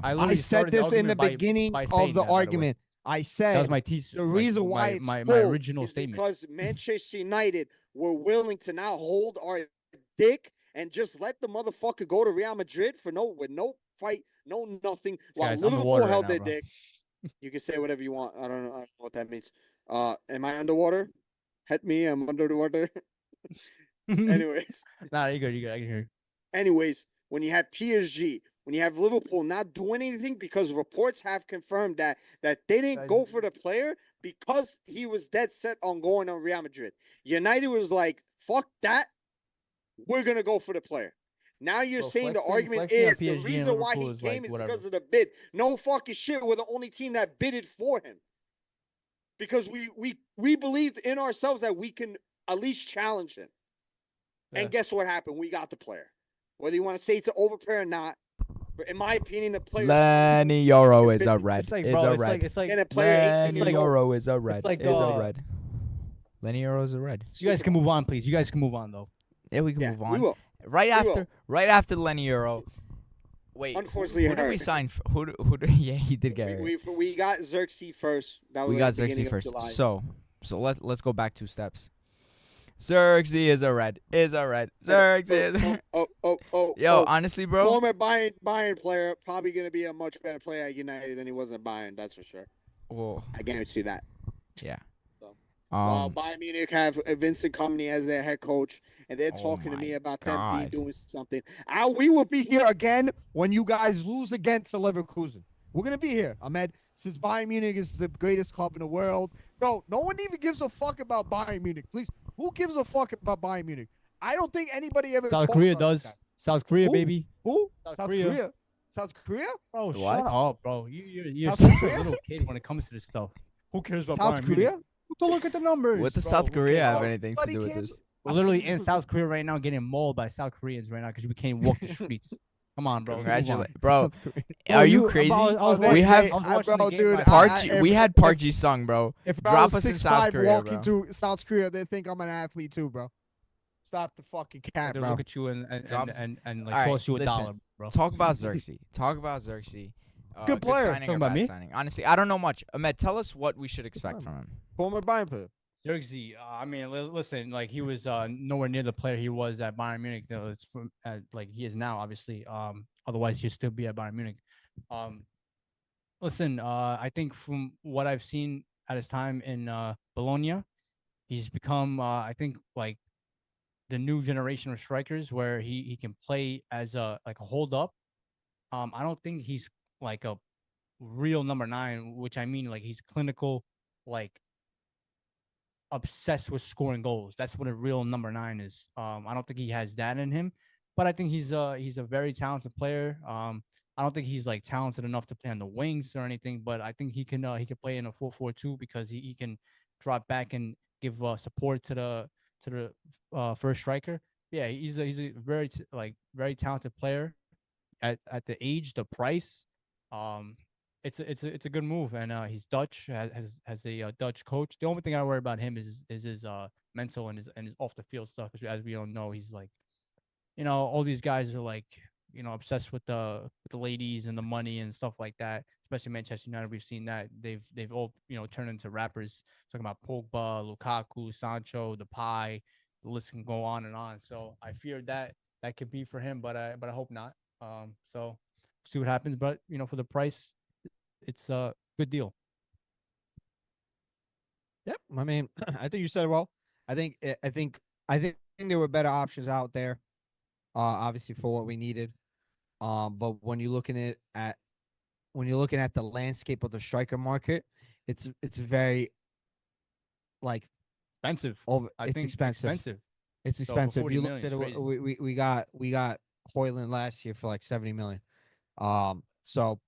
I I literally said started the this in the argument by beginning saying of that, the by way. argument. I said That was my teaser. the reason why it's my full original is statement. because Manchester United were willing to not hold our dick and just let the motherfucker go to Real Madrid with no fight, no nothing, while guy's Liverpool underwater right held now, their bro. dick. You can say whatever you want. I don't know what that means. Am I underwater? Hit me. I'm under the water. Anyways. Nah, you're good. I can hear you. Anyways, when you had PSG, when you have Liverpool not doing anything because reports have confirmed that they didn't go for the player because he was dead set on going on Real Madrid. United was like, fuck that. We're going to go for the player. Now you're Bro, saying the argument flexing on is the PSG and reason why Liverpool he is like, came is whatever. because of the bid. No fucking shit. We're the only team that bidded for him. Because we believed in ourselves that we can at least challenge him. Yeah. And guess what happened? We got the player. Whether you want to say it's an overpay or not, but in my opinion, the player. Lenny Yoro is a red. It's like, is bro, a it's red. like, it's like, And a player 18 Lenny years old. Yoro is a red. It's like, is a red. Lenny Yoro is a red. so you guys can move on, please. You guys can move on, though. Yeah, we can Yeah, move we on. will. Right will. after Lenny Euro. Wait, Unfortunately, who did we hurt. sign? Who? Yeah, he did get hurt. We got Zirkzee first. That was We got at the beginning Zirkzee of first. July. So let's go back 2 steps. Zirkzee is a red. Zirkzee is a red. Yo, honestly, bro. Former Bayern player, probably going to be a much better player at United than he was at Bayern. That's for sure. Whoa. I guarantee that. Yeah. So, while Bayern Munich have Vincent Kompany as their head coach, and they're Oh talking to my me about God. them doing something. We will be here again when you guys lose against Leverkusen. We're going to be here, Ahmed. Since Bayern Munich is the greatest club in the world. Bro, no one even gives a fuck about Bayern Munich. Please, who gives a fuck about Bayern Munich? I don't think anybody ever South talks Korea about does. that. South Korea, Who? baby. Who? South South Korea. Korea. South Korea? Bro, What? shut up, bro. You're South such Korea? a little kid when it comes to this stuff. Who cares about South Bayern Korea? Munich? Go look at the numbers. What does bro. South Who Korea cares? have anything to Nobody do with cares. this? We're literally in South Korea right now getting mauled by South Koreans right now because we can't walk the streets. Come on, bro. Congratulations, bro. South Korea. Are you crazy? I was We watching- have- I was watching bro, the game dude, last Park night. Ji, we had Park Ji Sung, bro. If I Drop was us in South 6'5" Korea, walking bro. to South Korea, they think I'm an athlete too, bro. Stop the fucking cat, They'll bro. look at you and Drops- like All right, toss you a listen. dollar, bro. Talk about Zirkzee. Good player. Signing Talking or about bad me? signing. Honestly, I don't know much. Ahmed, tell us what we should expect from him. Former Bayern player. Zirkzee, I mean, listen, like he was nowhere near the player he was at Bayern Munich. Though it's from like he is now, obviously. Otherwise he'd still be at Bayern Munich. Listen, I think from what I've seen at his time in Bologna, he's become, I think, like the new generation of strikers where he can play as a hold up. I don't think he's like a real number 9, which I mean like he's clinical, like obsessed with scoring goals. That's what a real number 9 is. I don't think he has that in him, but I think he's a very talented player. I don't think he's like talented enough to play on the wings or anything, but I think he can play in a 4-4-2 because he can drop back and give support to the first striker. Yeah, he's a very talented player at the age, the price. it's a good move, and he's Dutch, has a Dutch coach. The only thing I worry about him is his mental and his off the field stuff. Because as we all know, he's like, all these guys are like, obsessed with the ladies and the money and stuff like that. Especially Manchester United, we've seen that they've all turned into rappers. Talking about Pogba, Lukaku, Sancho, Depay. The list can go on and on. So I fear that could be for him, but I hope not. So see what happens. But for the price, it's a good deal. Yep. I mean, I think you said it well. I think there were better options out there. Obviously for what we needed. But when you're looking at the landscape of the striker market, it's very like Expensive. over. I It's think expensive. It's So for expensive. 40 You million, looked at it's it. crazy. We got Hoyland last year for like 70 million. So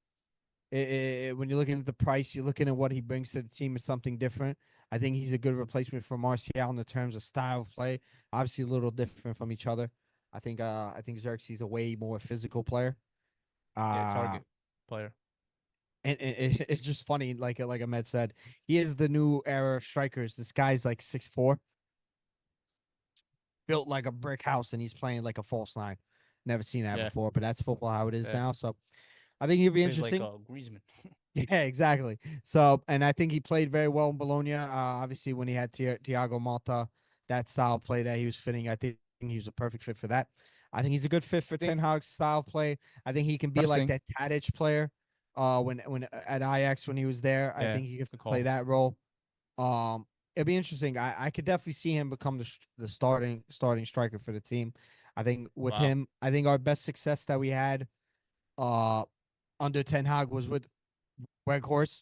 when you're looking at the price, you're looking at what he brings to the team. It's something different. I think he's a good replacement for Martial in the terms of style of play. Obviously, a little different from each other. I think Zirkzee is a way more physical player. Yeah, target player. And it's just funny, like Ahmed said, he is the new era of strikers. This guy's like 6'4", built like a brick house, and he's playing like a false nine. Never seen that Yeah. before, but that's football how it is Yeah. now. So I think he'll be Plays like interesting. Griezmann. Yeah, exactly. So, and I think he played very well in Bologna. Obviously, when he had Thiago Malta, that style of play that he was fitting, I think he was a perfect fit for that. I think he's a good fit for Ten Hag's style of play. I think he can be like Pressing. that Tadic player. When at Ajax when he was there, I Yeah, think he could good play call. that role. It'd be interesting. I could definitely see him become the starting striker for the team. I think with Wow. him, I think our best success that we had, uh, under Ten Hag was with Weghorst,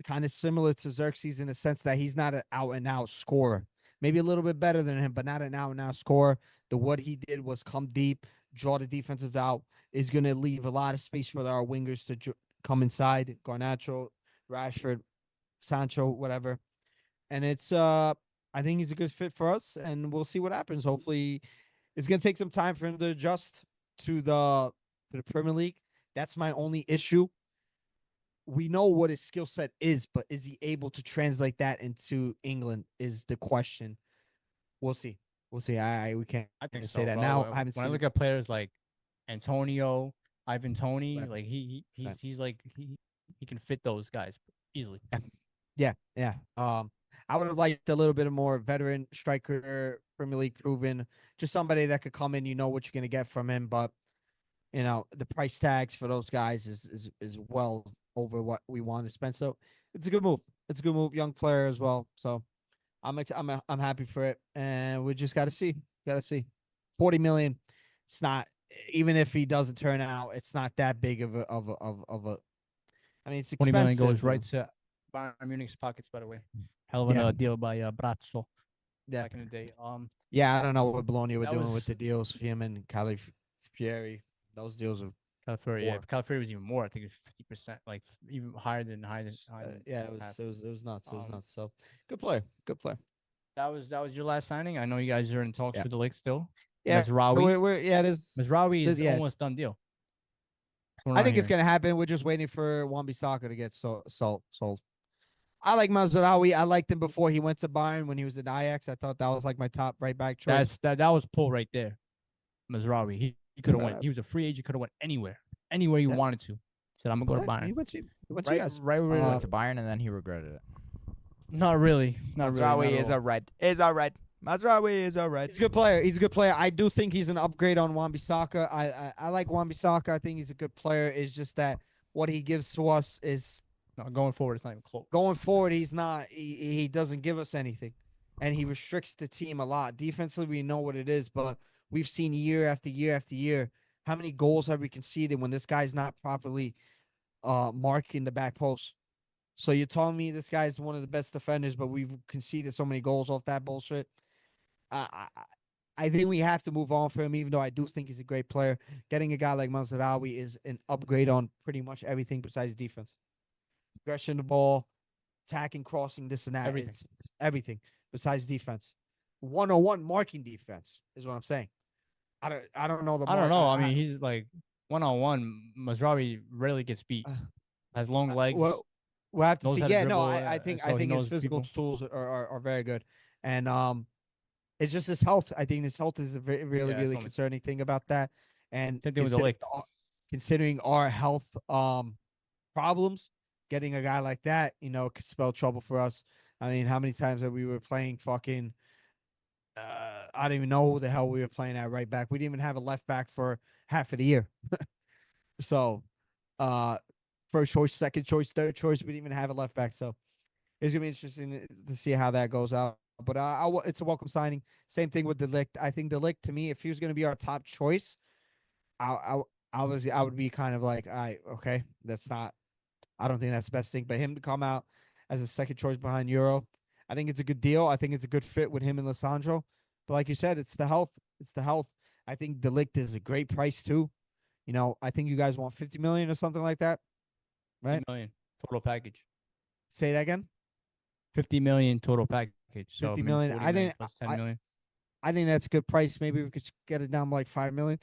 kind of similar to Zirkzee in the sense that he's not an out and out scorer. Maybe a little bit better than him, but not an out and out scorer. What he did was come deep, draw the defensive out. Is going to leave a lot of space for our wingers to come inside. Garnacho, Rashford, Sancho, whatever. And it's I think he's a good fit for us, and we'll see what happens. Hopefully, it's going to take some time for him to adjust to the Premier League. That's my only issue. We know what his skill set is, but is he able to translate that into England is the question. We'll see. We'll see. We can't I think say so, that bro. now. I haven't When I seen look it. at players like Antonio, Ivan Tony, Right. like Right. he's like he can fit those guys easily. Yeah. I would have liked a little bit of more veteran striker, Premier League proven, just somebody that could come in. You know what you're gonna get from him, but the price tags for those guys is well over what we want to spend. So it's a good move. It's a good move, young player as well. So I'm happy for it, and we just got to see. Got to see. 40 million. It's not, even if he doesn't turn out, it's not that big of a. I mean, it's 20 million expensive. goes right to Bayern Munich's pockets, by the way. Hell of Yeah. a deal by Brazzo Yeah. back in the day. Yeah, I don't know what Bologna were That doing with was the deals for him and Califieri. Those deals are Califury. Yeah, poor. Califury was even more. I think it was 50%, like even higher than Yeah, it was half. it was it was nuts. It was Um, nuts. So good player. Good player. that was your last signing. I know you guys are in talks Yeah. with the Lake still. Yeah. Mazraoui. We're yeah, Mazraoui is yeah. almost done deal. We're I not think it's hearing. gonna happen. We're just waiting for Wan-Bissaka to get sold. I like Mazraoui. I liked him before he went to Bayern when he was at Ajax. I thought that was like my top right back choice. That was pull right there. Mazraoui. He could have Fair went. enough. He was a free agent. Could have went anywhere he Yeah. wanted to. Said I'm gonna go to Yeah, Bayern. he went to you Right, guys. right. Where Went to Bayern and then he regretted it. Not really. Not really. Not Mazraoui at is all. a red. Is a red. Mazraoui is a red. He's a good player. He's a good player. I do think he's an upgrade on Wan-Bissaka. I like Wan-Bissaka. I think he's a good player. It's just that what he gives to us is No, going forward, it's not even close. going forward. He's not. He doesn't give us anything, and he restricts the team a lot. Defensively, we know what it is, but we've seen year after year after year how many goals have we conceded when this guy's not properly marking the back post. So you're telling me this guy's one of the best defenders, but we've conceded so many goals off that bullshit. I think we have to move on for him, even though I do think he's a great player. Getting a guy like Mazraoui is an upgrade on pretty much everything besides defense. Aggression, the ball, attacking, crossing, this and that. Everything. It's everything besides defense. 101 marking defense is what I'm saying. I don't know the. I don't know. I mean, he's like 1-on-1. Mazraoui rarely gets beat. Has long legs. Well, we'll have to knows see. how to Yeah, no, dribble, I think so he his knows physical people. tools are very good, and it's just his health. I think his health is a really Yeah, that's really only concerning thing about that, and same thing with the lick. considering our health problems, getting a guy like that, could spell trouble for us. I mean, how many times that we were playing fucking I don't even know who the hell we were playing at right back. We didn't even have a left back for half of the year. So, uh, first choice, second choice, third choice, we didn't even have a left back. So it's gonna be interesting to see how that goes out. But it's a welcome signing. Same thing with the Lick. I think the Lick, to me, if he was gonna be our top choice, I would be kind of like, okay, that's not. I don't think that's the best thing. But him to come out as a second choice behind Yoro, I think it's a good deal. I think it's a good fit with him and Lissandro. But like you said, it's the health. It's the health. I think De Ligt is a great price too. I think you guys want 50 million or something like that, right? 50 million total package. Say that again. 50 million total package. So 50 maybe million. 40 I million didn't. plus 10 million. I think that's a good price. Maybe we could get it down to like 5 million.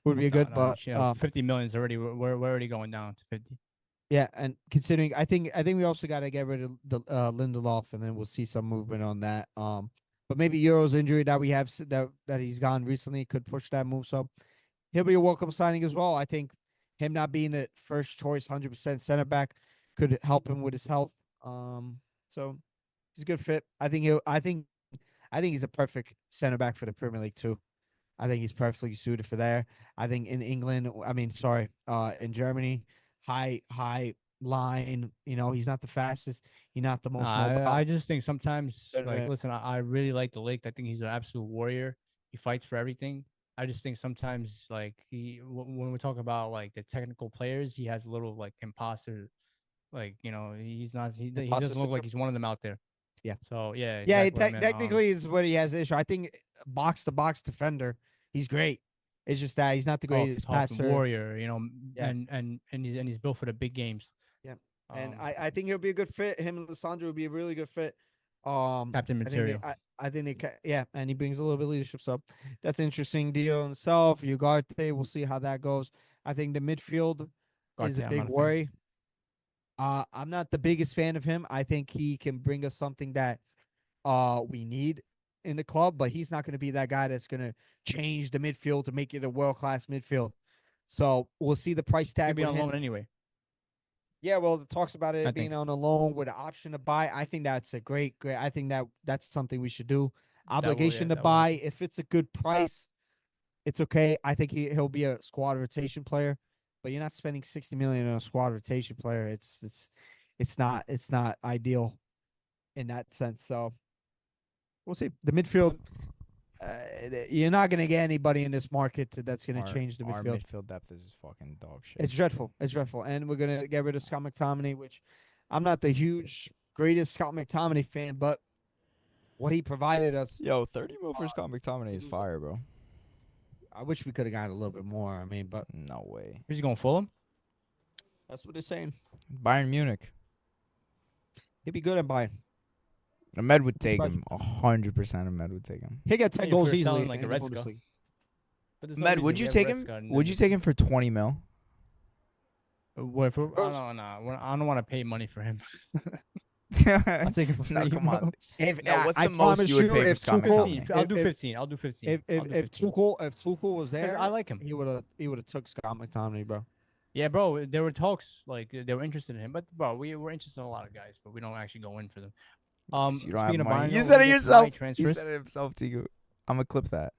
Would be No, good, no, but 50 million is already. We're already going down to 50. yeah, and considering, I think we also got to get rid of the Lindelof, and then we'll see some movement on that. But maybe Euro's injury that we have that he's gone recently could push that move. So he'll be a welcome signing as well. I think him not being the first choice 100% center back could help him with his health. So he's a good fit. I think he's a perfect center back for the Premier League too. I think he's perfectly suited for there. I think in England, in Germany, high line. He's not the fastest. He's not the most mobile. I just think sometimes, Uh, listen, I really like the Lake. I think he's an absolute warrior. He fights for everything. I just think sometimes, when we talk about like the technical players, he has a little like imposter. He's not. He Imposter doesn't look like syndrome. he's one of them out there. Yeah. So yeah, Yeah, exactly what I meant. technically is what he has issue. I think box to box defender, he's great. It's just that he's not the greatest fucking passer. warrior, Yeah. and he's built for the big games. Yeah. And I think he'll be a good fit. Him and Lissandro would be a really good fit. Captain material. I think yeah, and he brings a little bit of leadership. So that's an interesting deal himself. Ugarte, we'll see how that goes. I think the midfield is a I'm big not a fan. worry. I'm not the biggest fan of him. I think he can bring us something that we need in the club, but he's not going to be that guy that's going to change the midfield to make it a world-class midfield. So we'll see the price He'll tag be with on him. loan anyway. Yeah, well, it talks about it I being think. on a loan with an option to buy. I think that's a great. I think that's something we should do. Obligation to that will buy. happen. If it's a good price, it's okay. I think he'll be a squad rotation player, but you're not spending 60 million on a squad rotation player. It's not ideal in that sense. So we'll see. The midfield. You're not going to get anybody in this market that's going to change the Our midfield. midfield depth is fucking dog shit. It's dreadful. It's dreadful. And we're going to get rid of Scott McTominay, which I'm not the greatest Scott McTominay fan, but what he provided us, Yo, 30 mil for Scott McTominay is fire, bro. I wish we could have gotten a little bit more. I mean, but No way. Who's he going Fulham? that's what they're saying. Bayern Munich. He'd be good at Bayern. Ahmed would take Surprised. him. 100% Ahmed would take him. He got 10 Yeah, goals if you're easily selling like in a the Red Skull. Bundesliga. But there's no Ahmed, reason would to you get take Red him? Skull and Would then you take him for 20 mil? What for? Gross. I don't want to pay money for him. No, I'll take him for free. come on. bro. If, No, what's I the most promise you would pay for if Scott Tuchel- McTominay? I'll do if- 15. I'll do 15. If I'll do if 15. Tuchel was there, I like him. he would have took Scott McTominay, bro. Yeah, bro. There were talks like they were interested in him, but bro, we were interested in a lot of guys, but we don't actually go in for them. So you don't have Speaking of money. Bayern, You though, said when it we get to my yourself. He transfers- said it himself, Tigu. I'm going to clip that.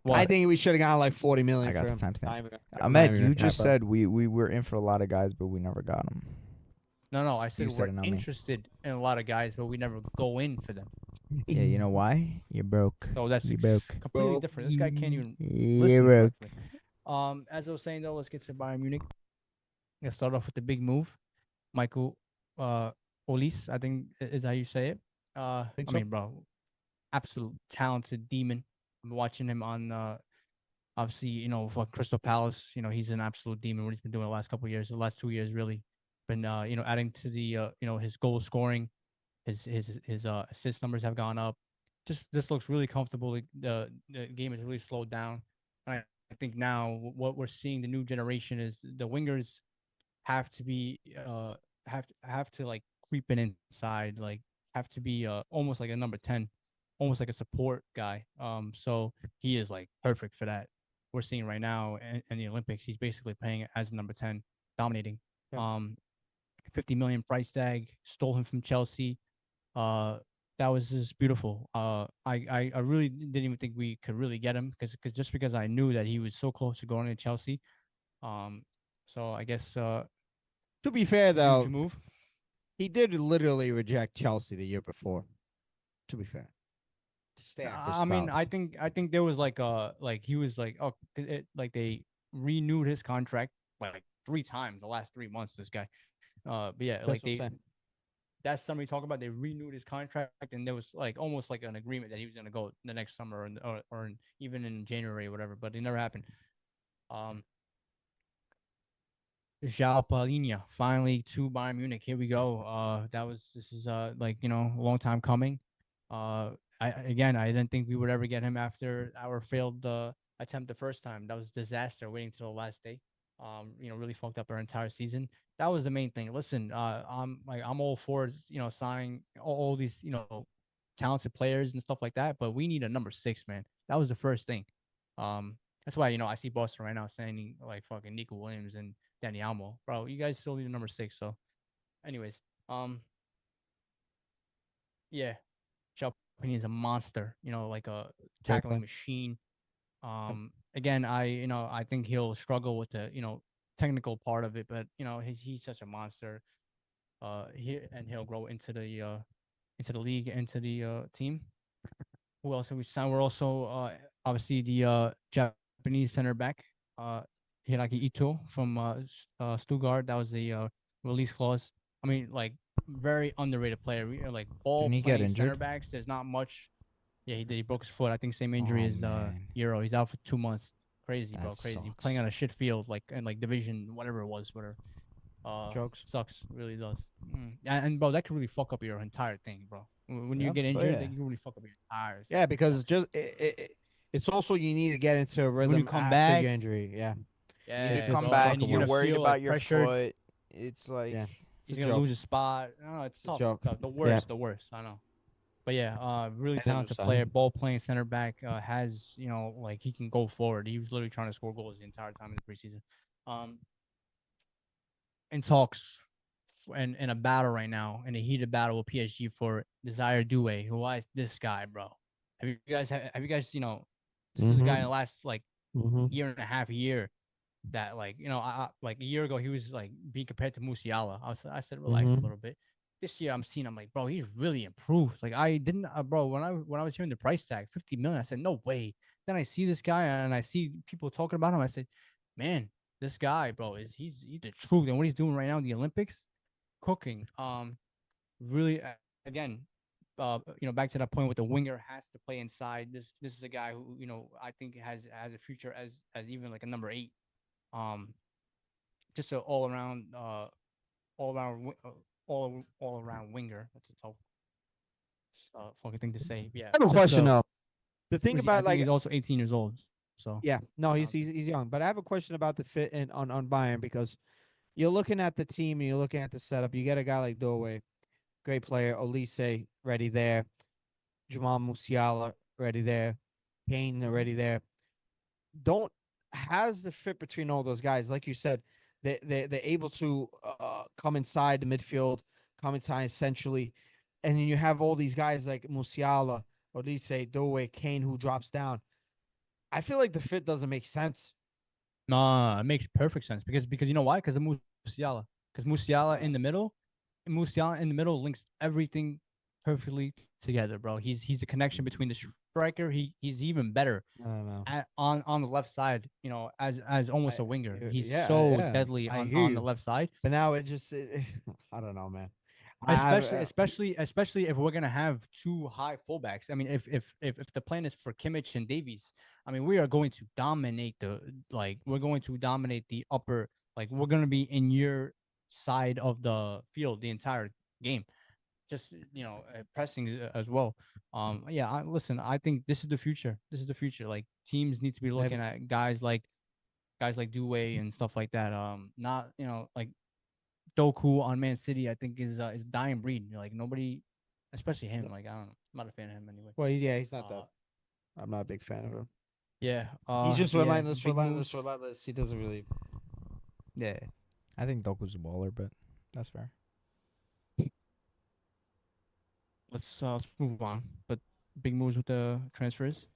What? I think we should have gotten like 40 million I got for the him. timestamp. not Ahmed, even you a just cap, said we were in for a lot of guys, but we never got them. No, I said said we're it, not me. interested in a lot of guys, but we never go in for them. Yeah, you know why? You're broke. So that's You broke. completely Bro. different. This guy can't even You're listen broke. correctly. As I was saying though, let's get to Bayern Munich. Let's start off with the big move. Michael Olis, I think is how you say it. I Think so. mean, bro, absolute talented demon. I'm watching him on obviously, for Crystal Palace. He's an absolute demon. What he's been doing the last couple of years, the last 2 years, really. Been adding to the his goal scoring, his assist numbers have gone up. Just this looks really comfortable. The game is really slowed down. I think now what we're seeing, the new generation, is the wingers have to be have to like creep in inside, like have to be almost like a number 10, almost like a support guy. So he is like perfect for that. We're seeing right now in the Olympics, he's basically playing as a number 10, dominating. Yeah. 50 million price tag, stole him from Chelsea. That was just beautiful. I really didn't even think we could really get him because I knew that he was so close to going to Chelsea. Um, so I guess To be fair, huge though, move. he did literally reject Chelsea the year before. To be fair, to stay at his I mean, spouse. I think there was like he was like like they renewed his contract like 3 times the last 3 months. This guy, but yeah, That's like what I'm saying. that's something we talk about. They renewed his contract, and there was like almost like an agreement that he was gonna go the next summer or even in January or whatever, but it never happened. Um, João Palhinha finally to Bayern Munich. Here we go. This is like a long time coming. I didn't think we would ever get him after our failed attempt the first time. That was a disaster waiting till the last day. Really fucked up our entire season. That was the main thing. Listen, I'm all for signing all these talented players and stuff like that, but we need a number 6, man. That was the first thing. That's why I see Boston right now signing like fucking Nico Williams and Danny Almo, bro. You guys still need a number 6. So, anyways, yeah, Chalpini is a monster. Like a tackling machine. Again, I think he'll struggle with the technical part of it, but he's such a monster. He'll grow into the league, into the team. Who else have we signed? We're also obviously the Japanese center back, Hiraki Ito from Stuttgart. That was the release clause. I mean, like very underrated player. Like ball Didn't he get playing center injured? backs. There's not much. Yeah, he did. He broke his foot. I think same injury Oh, as man. Yoro. He's out for 2 months. Crazy, bro. That Crazy. sucks. Playing on a shit field, like in like division, whatever it was, whatever. Jokes. Sucks. Really does. And bro, that could really fuck up your entire thing, bro. When you Yep. get Oh, injured, yeah. that you can really fuck up your entire. Yeah, because sucks. just it's also you need to get into a When you rhythm come after back, your injury. Yeah, yeah, You it's need to come just bro. back. And fucking you're You're gonna worse. worried feel like about your pressured. foot. It's like Yeah, He's it's a gonna joke. lose his spot. No, it's It's a tough. joke. The Yeah. worst, the worst. I know. But yeah, really And a new talented signing. player, ball playing center back. Has like he can go forward. He was literally trying to score goals the entire time in the preseason. In talks and in a battle right now, in a heated battle with PSG for Desire Doué. Who is this guy, bro? Have you guys this is a guy in the last like year and a half year that like like a year ago he was like being compared to Musiala. I said relax a little bit. This year I'm like, bro, he's really improved. Like I didn't bro, when I was hearing the price tag 50 million, I said no way. Then I see this guy and I see people talking about him. I said, man, this guy, bro, he's the truth. And what he's doing right now in the Olympics, cooking. Really again, back to that point with the winger has to play inside. This is a guy who I think has a future as even like a number 8. Um, just an all around, all around winger. That's a tough fucking thing to say. Yeah, I have a just question though. The thing I about think like he's also 18 years old. So yeah, no, um, he's young, but I have a question about the fit in on Bayern because you're looking at the team and you're looking at the setup. You get a guy like Doorway, great player, Olise ready there, Jamal Musiala ready there, Kane already there. Don't has the fit between all those guys, like you said, they're able to come inside the midfield, come inside essentially, and then you have all these guys like Musiala, Olise, Doorway, Kane who drops down. I feel like the fit doesn't make sense. nah, it makes perfect sense because you know why? Because of Musiala. Because Musiala in the middle links everything perfectly together, bro. He's a connection between the striker. He's even better I don't know. on the left side. As almost a winger. He's so yeah, deadly I on hear the you. left side. But now I don't know, man. Especially if we're gonna have 2 high fullbacks. I mean, if the plan is for Kimmich and Davies, I mean, we are going to dominate we're going to dominate the upper. Like we're gonna be in your side of the field the entire game, just pressing as well. Yeah, listen, I think this is the future. This is the future. Like teams need to be looking at guys like Doué and stuff like that. Not like Doku on Man City, I think is dying breed. Like nobody, especially him. Like I don't know, I'm not a fan of him anyway. Well, he's not that. I'm not a big fan of him. Yeah, He's just yeah, relentless. big moves. He doesn't really. Yeah, I think Doku's a baller, but that's fair. let's move on. But big moves with the transfers.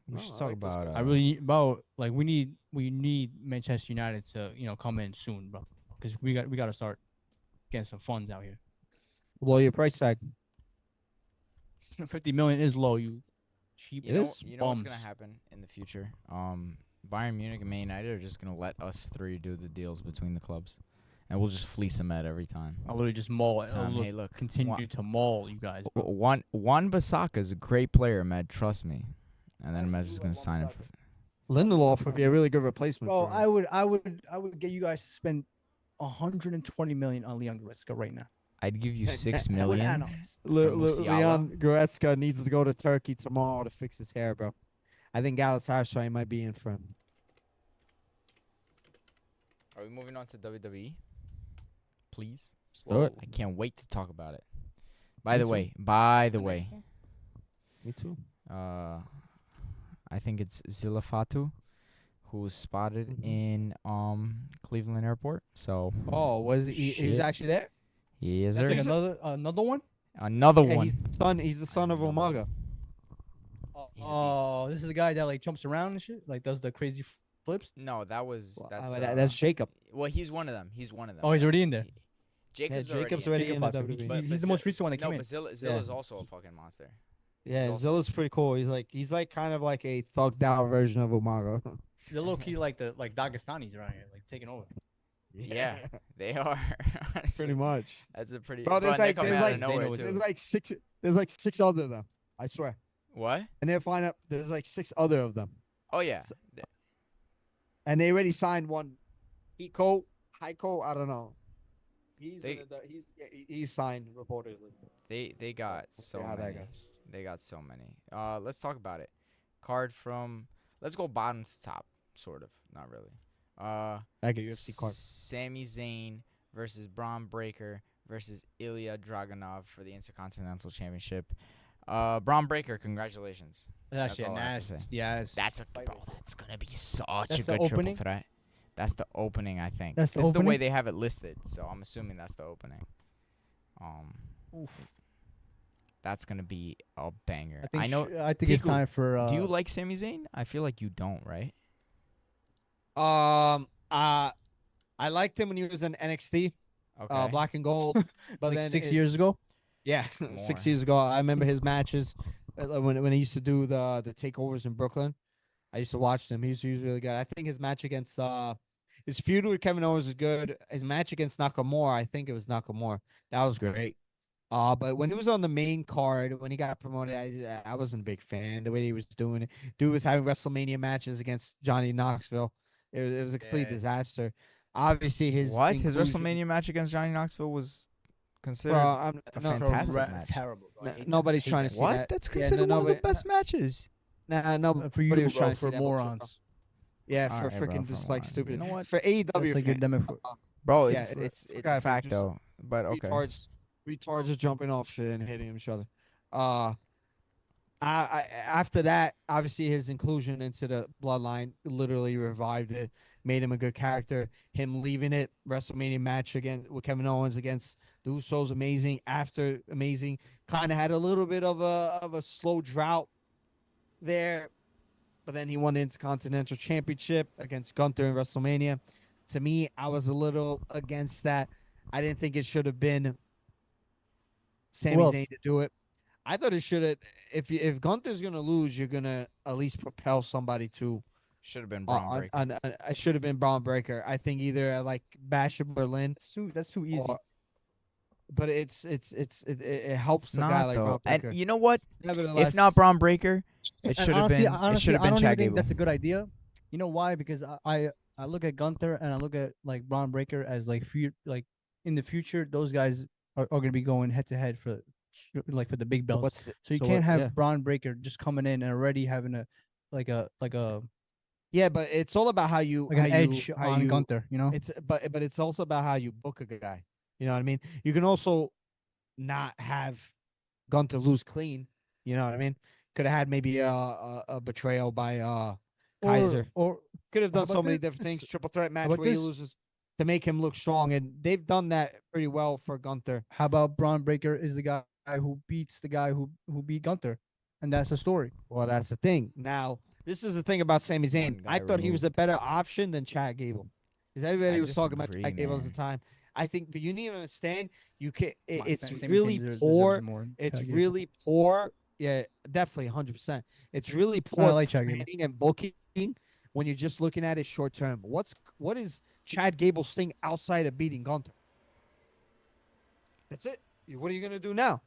We should talk about. I really about like we need Manchester United to come in soon, bro, because we got to start getting some funds out here. Well, your price tag. 50 million is low. You cheap. You know what's gonna happen in the future? Bayern Munich and Man United are just gonna let us three do the deals between the clubs, and we'll just fleece them at every time. I'll literally just maul it. Hey, look, Continue to maul you guys. Bro. Wan Bissaka is a great player, Med. Trust me. And then Med's just gonna sign him for. Lindelof would be a really good replacement. Bro, for him. I would get you guys to spend 120 million on Leon Goretzka right now. I'd give you 6 million. Leon Goretzka needs to go to Turkey tomorrow to fix his hair, bro. I think Galatasaray might be in for him. Are we moving on to WWE? Please. Do it. I can't wait to talk about it. By the way, Me too. I think it's Zilafatu, who was spotted in Cleveland Airport. So. Oh, was he? He was actually there. Yes, That's sir. like another one. Another Yeah, one. He's the son of Umaga. Oh, this is the guy that like jumps around and shit, like does the crazy flips. No, that's That's Jacob. Well, he's one of them. Oh, he's already in there. Jacob's already in the Jacob WWE. Fox. He's the most recent one that came in. But Zilla's also a fucking monster. Yeah, He's Zilla's pretty cool. He's like kind of like a thugged out version of Umaga. They're low key like the Dagestanis around here, like taking over. Yeah, they are. Honestly. Pretty much. That's a pretty. Bro, there's there's like six other of them. I swear. What? And then find out there's like 6 other of them. Oh yeah. And they already signed one. Heiko, I don't know. He's signed reportedly. They got so how that many. goes. They got so many. Let's talk about it. Card from. Let's go bottom to top, sort of. Not really. I get UFC card. Sami Zayn versus Braun Breaker versus Ilya Dragunov for the Intercontinental Championship. Braun Breaker, congratulations. That's That's all I have to say. nasty ass. That's gonna be such That's a the good triple opening? threat. That's the opening, I think. That's the it's the way opening? they have it listed, so I'm assuming that's the opening. Oof. That's gonna be a banger. I know. think it's Tiku, time for. do you like Sami Zayn? I feel like you don't, right? I liked him when he was in NXT, Okay. Black and Gold. But like then 6 years ago? Yeah, More. 6 years ago. I remember his matches when he used to do the takeovers in Brooklyn. I used to watch them. He was really good. I think his match against his feud with Kevin Owens was good. His match against Nakamura, I think it was Nakamura. That was great. But when he was on the main card, when he got promoted, I wasn't a big fan. The way he was doing it, dude was having WrestleMania matches against Johnny Knoxville. It was a complete disaster. Obviously, his WrestleMania match against Johnny Knoxville was considered a fantastic match. Terrible. Bro. Nobody's trying to see What? that. That's considered one of the best matches. No, For you, was bro, trying to see for that bullshit, morons. bro. Yeah, All for right, bro, freaking for just like morons. stupid. You know what? For AEW, That's like fans, Bro, Yeah, it's a guy, fact just though. But okay. retards are jumping off shit and hitting each other. After that, obviously his inclusion into the bloodline literally revived it, made him a good character. Him leaving it, WrestleMania match with Kevin Owens against the Usos, amazing. After amazing, kind of had a little bit of a slow drought there, but then he won the Intercontinental Championship against Gunther in WrestleMania. To me, I was a little against that. I didn't think it should have been Sami Zayn to do it. I thought it should have. If Gunther's gonna lose, you're gonna at least propel somebody to. Should have been Braun Breaker. I should have been Braun Breaker. I think either like Bash or Berlin. That's too easy. But it helps the guy like Braun Breaker. And you know what? Nevertheless, If not Braun Breaker, it should have been. Honestly, It should have been I don't Chad even think Gable. that's a good idea. You know why? Because I look at Gunther and I look at like Braun Breaker as like in the future those guys are going to be going head to head for the big belts. So you can't have Braun Breaker just coming in and already having a Yeah, but it's all about how you Like an edge how on you Gunther, you know? it's but it's also about how you book a guy. You know what I mean? You can also not have Gunther lose clean. You know what I mean? Could have had maybe a betrayal by Kaiser. Or Could have how done so about many different this? things. Triple threat match about where he this? loses to make him look strong, and they've done that pretty well for Gunther. How about Braun Breaker is the guy who beats the guy who beat Gunther, and that's the story. Well, that's the thing. Now, this is the thing about Sami It's Zayn. one I guy thought he was a removed. better option than Chad Gable, because everybody I was talking about disagree, Chad Gable at the man. time. I think, but you need to understand, you can. It's Sami Zayn really deserves poor. more than It's Chad Gable. really poor. Yeah, definitely, 100%. It's really I poor like Chad Gable. planning and booking when you're just looking at it short term. What is Chad Gable's thing outside of beating Gunther? That's it. What are you gonna do now?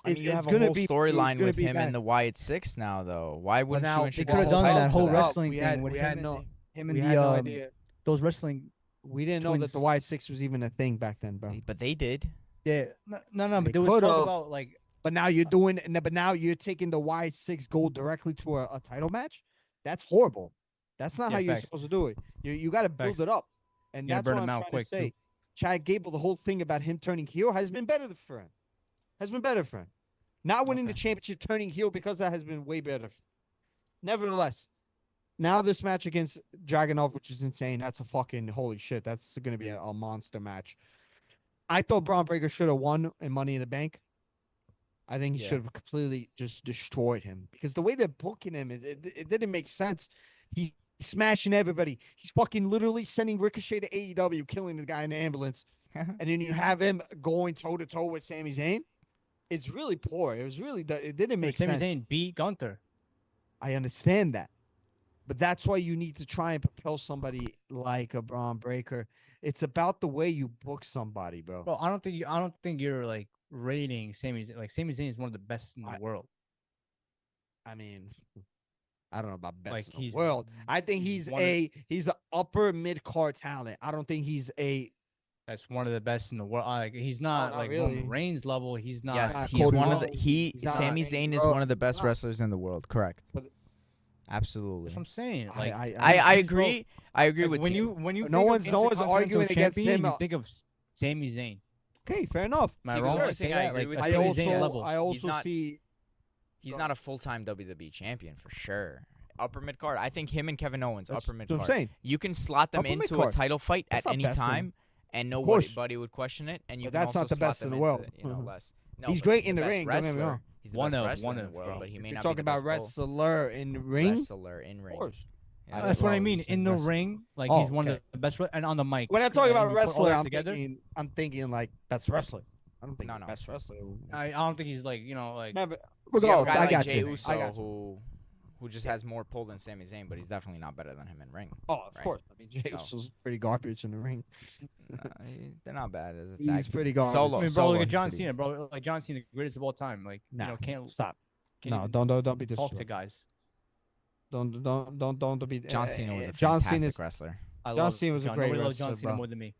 I mean, you have It's a gonna whole be- storyline it's gonna with be him bad. and the Wyatt Six now, though. Why wouldn't now you they introduce could've the done title that to whole that? wrestling we thing had with we him had and no him and we the had no idea. those wrestling. We didn't know that the twins. Y6 was even a thing back then, bro. But they did. Yeah, no, They but there was could've. talk about like But now you're doing, but now you're taking the Y6 gold directly to a title match. That's horrible. That's not Yeah, how you're facts. supposed to do it. You got to build Facts. it up, and You gotta that's burn what I'm him out trying to quick, too. say. Chad Gable, the whole thing about him turning heel has been better for him. Has been better for him. Not winning the Okay. championship, turning heel because that has been way better. Nevertheless, now this match against Dragunov, which is insane. That's a fucking holy shit. That's going to be a monster match. I thought Braun Breaker should have won in Money in the Bank. I think he Yeah. should have completely just destroyed him because the way they're booking him, it didn't make sense. He's smashing everybody. He's fucking literally sending Ricochet to AEW, killing the guy in the ambulance, and then you have him going toe to toe with Sami Zayn. It's really poor. It was really it didn't make Sami sense. Zayn beat Gunther. I understand that, but that's why you need to try and propel somebody like a Braun Breaker. It's about the way you book somebody, bro. Bro, I don't think you're like rating Sami Zayn. Like Sami Zayn is one of the best in the world. I mean, I don't know about best Like, in the he's- world. I think he's one of- he's an upper mid card talent. I don't think he's a That's one of the best in the world. Like he's not not like really. Roman Reigns level. He's not. Yes, not he's Cody one of the Rhodes. he. He's not Sami Randy Zayn is Orton. one of the best Not- wrestlers in the world. Correct. But- Absolutely. That's what I'm saying. Like I agree. I agree like, with when you. you No think one's- of no one's Intercontinental arguing against champion, him, You think of Sami Zayn. okay, fair enough. Am I See, the wrong only to say thing I that? agree Like with a I you Sami is Zayn also level. I he's also not- see He's not a full-time WWE champion for sure. Upper mid card. I think him and Kevin Owens, that's upper mid what I'm card. saying. You can slot them Upper into a mid-card. title fight That's at not any best in- time, and course. nobody would question it. And you But can that's also not the slot best in them the world. into, less. No, He's but great the in the best ring, don't get me Wrestler. wrong. He's the One best of, wrestler one in the of, world, bro. but he If may you're not talking be the about best both. wrestler in the ring, Wrestler in of ring. course. Yeah, That's what I well, mean. you said In the wrestler. ring, like Oh, he's one okay. of the best, and on the mic. When I talk about and you put all wrestler, that together. I'm thinking like best wrestler. I don't think No, he's no. best wrestler. I don't think he's like like. No, but You have a regardless, guy I like got Jey you. Uso I got you. who just has more pull than Sami Zayn, but he's definitely not better than him in ring. Oh, of right? course. I mean, Jey So- Uso's pretty garbage in the ring. They're not bad as a tag He's team. pretty garbage. Solo, I mean, bro, solo, look at he's John pretty Cena, bro. Like John Cena, the greatest of all time. Like Nah, can't stop. can't No, even don't be talk to disrespectful. guys. Don't be. John Cena was a John fantastic Cena's wrestler. I John love Cena was a John. great Nobody loves John wrestler, Cena bro. more than me.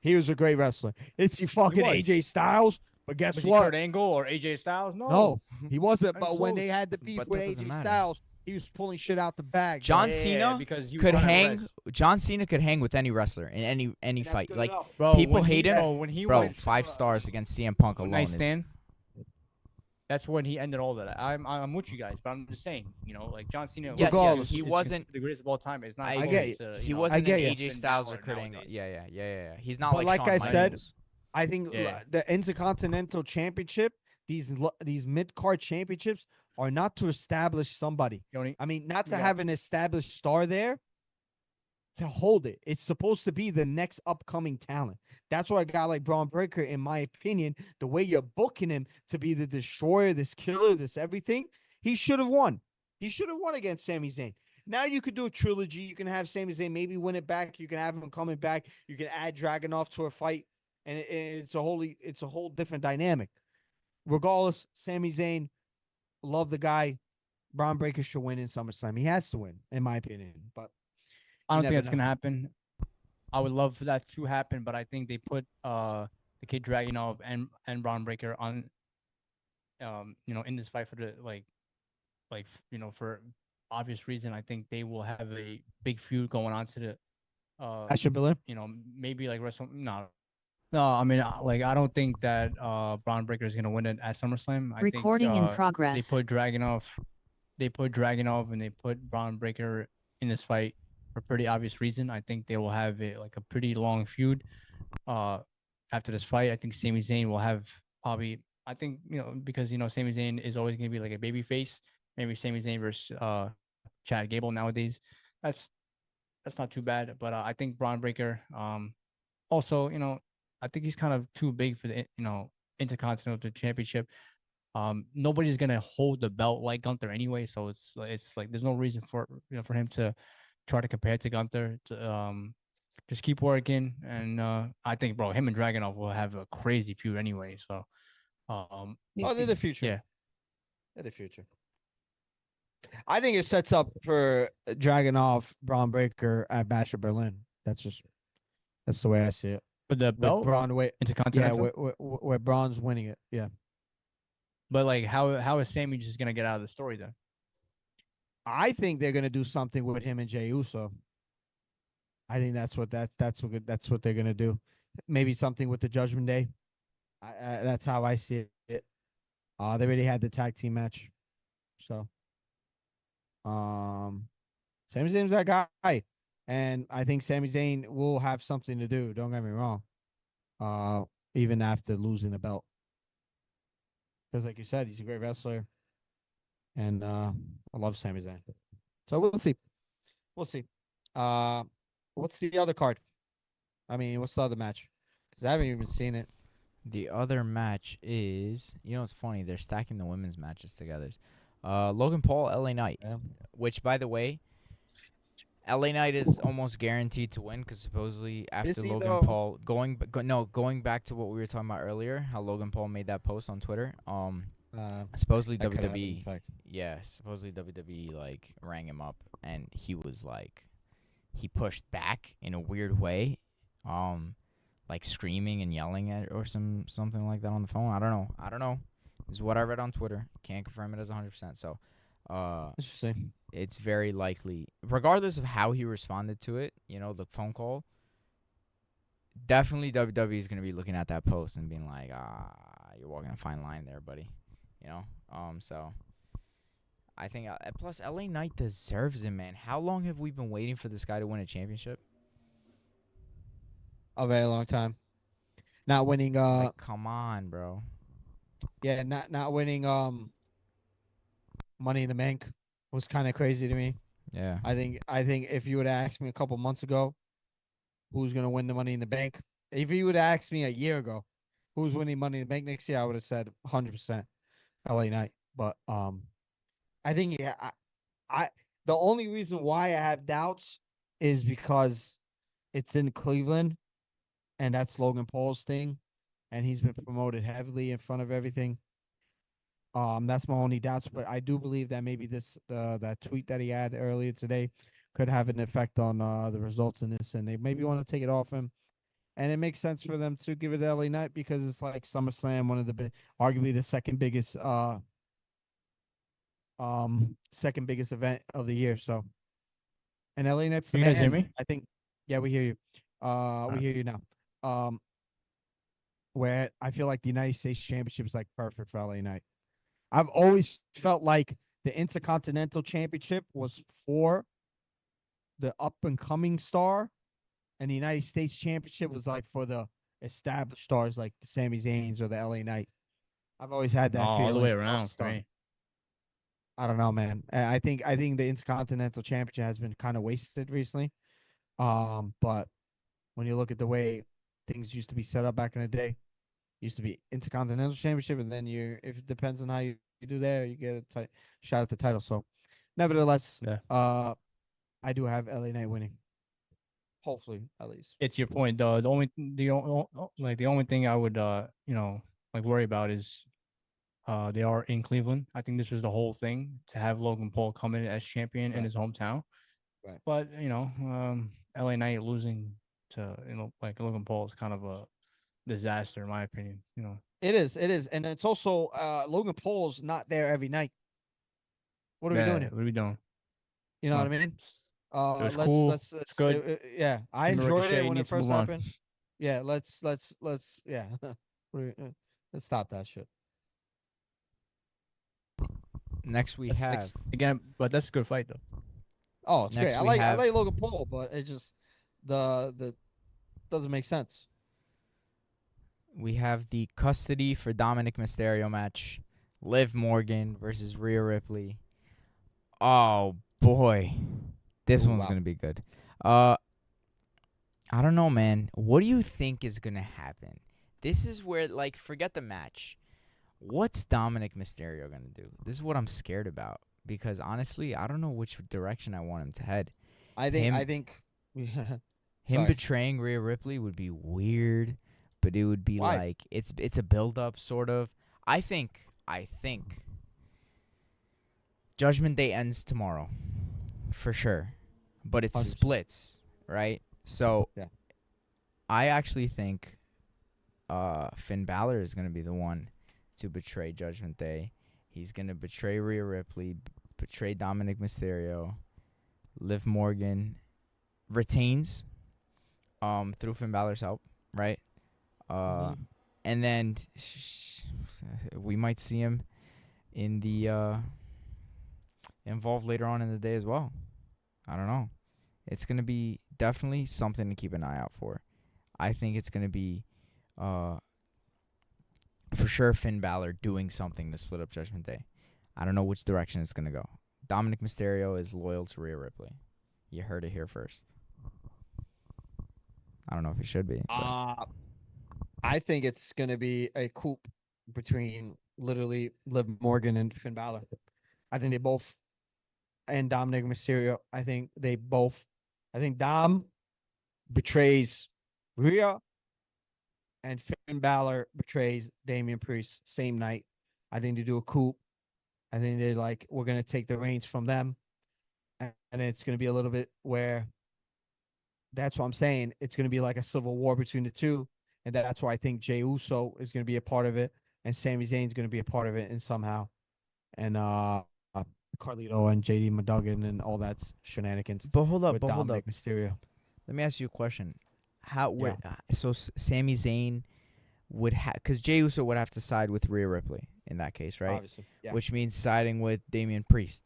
He was a great wrestler. It's the fucking was. AJ Styles, but guess Was he what? Kurt Angle or AJ Styles? No, he wasn't. Not But when close. they had the beef But with that doesn't AJ matter. Styles, he was pulling shit out the bag. John Yeah, Cena because you could run a hang. rest. John Cena could hang with any wrestler in any And that's fight. good Like enough. Bro, people when he- hate him, Bro, when he bro, went 5 stars against CM Punk one alone night is. stand, that's when he ended all that. I'm with you guys, but I'm just saying, like John Cena. Yes, Regardless, he is wasn't- the greatest of all time. It's not. I close get you. to, He know, wasn't get an you. AJ Finn Styles or Balor Kurt Angle. nowadays. Yeah. He's not But like Shawn I said, Michaels. I think Yeah. the Intercontinental Championship, these mid card championships, are not to establish somebody. You know, I mean, not to Yeah. have an established star there to hold it. It's supposed to be the next upcoming talent. That's why a guy like Braun Breaker, in my opinion, the way you're booking him to be the destroyer, this killer, this everything, he should have won. He should have won against Sami Zayn. Now you could do a trilogy. You can have Sami Zayn maybe win it back. You can have him coming back. You can add Dragunov to a fight, and it's a whole different dynamic. Regardless, Sami Zayn, love the guy. Braun Breaker should win in SummerSlam. He has to win, in my opinion. But I don't never think that's know. gonna happen. I would love for that to happen, but I think they put the kid Dragunov and Braun Breaker on in this fight for the for obvious reason, I think they will have a big feud going on to the Asher Berlin. maybe like Wrestle. No, I mean, like I don't think that Braun Breaker is gonna win it at SummerSlam. I think Recording in they progress. put Dragunov and they put Braun Breaker in this fight for pretty obvious reason. I think they will have like a pretty long feud. After this fight, I think Sami Zayn will have probably. I think because Sami Zayn is always gonna be like a baby face. Maybe Sami Zayn versus Chad Gable nowadays. That's not too bad. But I think Braun Breaker. Also, I think he's kind of too big for the Intercontinental Championship. Nobody's gonna hold the belt like Gunther anyway, so it's like there's no reason for for him to try to compare to Gunther. Just keep working, and I think, bro, him and Dragunov will have a crazy feud anyway. So, Oh, they're the future. yeah, They're the future. I think it sets up for Dragunov, Braun Breaker at Bash of Berlin. That's the way I see it. but the With belt Braun, yeah, Intercontinental. where Braun's winning it. Yeah. But like, how is Sammy just gonna get out of the story then? I think they're gonna do something with him and Jey Uso. I think that's what they're gonna do. Maybe something with the Judgment Day. That's how I see it. They already had the tag team match, so Sami Zayn's that guy, and I think Sami Zayn will have something to do. Don't get me wrong. Even after losing the belt, because like you said, he's a great wrestler, and I love Sami Zayn. So we'll see. We'll see. What's the other card? I mean, what's the other match? Because I haven't even seen it. The other match is, it's funny, they're stacking the women's matches together. Logan Paul, LA Knight, Yeah. which, by the way, LA Knight is almost guaranteed to win because supposedly after he, Logan though? Paul going back to what we were talking about earlier, how Logan Paul made that post on Twitter. Supposedly That could have an WWE, effect. supposedly WWE like rang him up and he was like, he pushed back in a weird way, like screaming and yelling at or something like that on the phone. I don't know. This is what I read on Twitter. Can't confirm it as 100%. So, Interesting. it's very likely, regardless of how he responded to it, the phone call, definitely WWE is going to be looking at that post and being like, you're walking a fine line there, buddy. So I think, plus LA Knight deserves it, man. How long have we been waiting for this guy to win a championship? A very long time. Not winning. Like, come on, bro. Yeah, not winning. Money in the Bank was kind of crazy to me. Yeah. I think if you would have asked me a couple months ago, who's gonna win the Money in the Bank? If you would have asked me a year ago, who's winning Money in the Bank next year, I would have said 100% LA Knight. But I think I the only reason why I have doubts is because it's in Cleveland, and that's Logan Paul's thing, and he's been promoted heavily in front of everything. That's my only doubts, but I do believe that maybe that tweet that he had earlier today could have an effect on the results in this, and they maybe want to take it off him. And it makes sense for them to give it to LA Knight because it's like SummerSlam, one of the arguably the second biggest event of the year. So, and LA Knight's the Can you guys hear man. me? I think, yeah, we hear you. We hear you now. Where I feel like the United States Championship is like perfect for LA Knight. I've always felt like the Intercontinental Championship was for the up and coming star, and the United States Championship was like for the established stars like the Sami Zayn's or the LA Knight. I've always had that feeling. All the way around for me. I don't know, man. I think the Intercontinental Championship has been kind of wasted recently. But when you look at the way things used to be set up back in the day, used to be Intercontinental Championship, and then if it depends on how you do there, you get a shot at the title. So, nevertheless, Yeah. I do have LA Knight winning. Hopefully, at least. It's your point, though. The only thing I would worry about is they are in Cleveland. I think this was the whole thing to have Logan Paul come in as champion in his hometown. Right. But LA Knight losing to Logan Paul is kind of a disaster in my opinion. It is, and it's also Logan Paul's not there every night. What are we doing here? What are we doing? You know No. what I mean? It was Let's cool. let's It's let's good. yeah. I Him and enjoyed Ricochet it when need it to move first on. happened. Yeah, let's yeah. Let's stop that shit. Next we That's have again, but that's a good fight though. Oh, it's Next great. we I have- like Logan Paul, but it just the doesn't make sense. the custody for Dominic Mysterio match. Liv Morgan versus Rhea Ripley. Oh boy, this Ooh, one's wow. gonna be good. I don't know, man. What do you think is gonna happen? This is where, like, forget the match. What's Dominic Mysterio gonna do? This is what I'm scared about because honestly, I don't know which direction I want him to head. I think Him Sorry. betraying Rhea Ripley would be weird, but it would be Why? like it's a build up sort of. I think Judgment Day ends tomorrow, for sure, but it 100%. splits, right? So, Yeah. I actually think Finn Balor is gonna be the one to betray Judgment Day. He's gonna betray Rhea Ripley, betray Dominic Mysterio. Liv Morgan retains through Finn Balor's help, right? And then we might see him in the involved later on in the day as well. I don't know. It's going to be definitely something to keep an eye out for. I think it's going to be for sure Finn Balor doing something to split up Judgment Day. I don't know which direction it's going to go. Dominic Mysterio is loyal to Rhea Ripley. You heard it here first. I don't know if he should be. I think it's gonna be a coup between literally Liv Morgan and Finn Balor. I think they both and Dominic Mysterio. I think Dom betrays Rhea and Finn Balor betrays Damian Priest same night. I think they do a coup. I think they're like, we're gonna take the reins from them. And it's gonna be a little bit where that's what I'm saying. It's gonna be like a civil war between the two. And that's why I think Jey Uso is going to be a part of it, and Sami Zayn's going to be a part of it, and somehow, and Carlito and JD McDuggan and all that shenanigans. But hold up, with Dominic Mysterio. Let me ask you a question. How would Sami Zayn would have, because Jey Uso would have to side with Rhea Ripley in that case, right? Obviously, yeah. Which means siding with Damian Priest.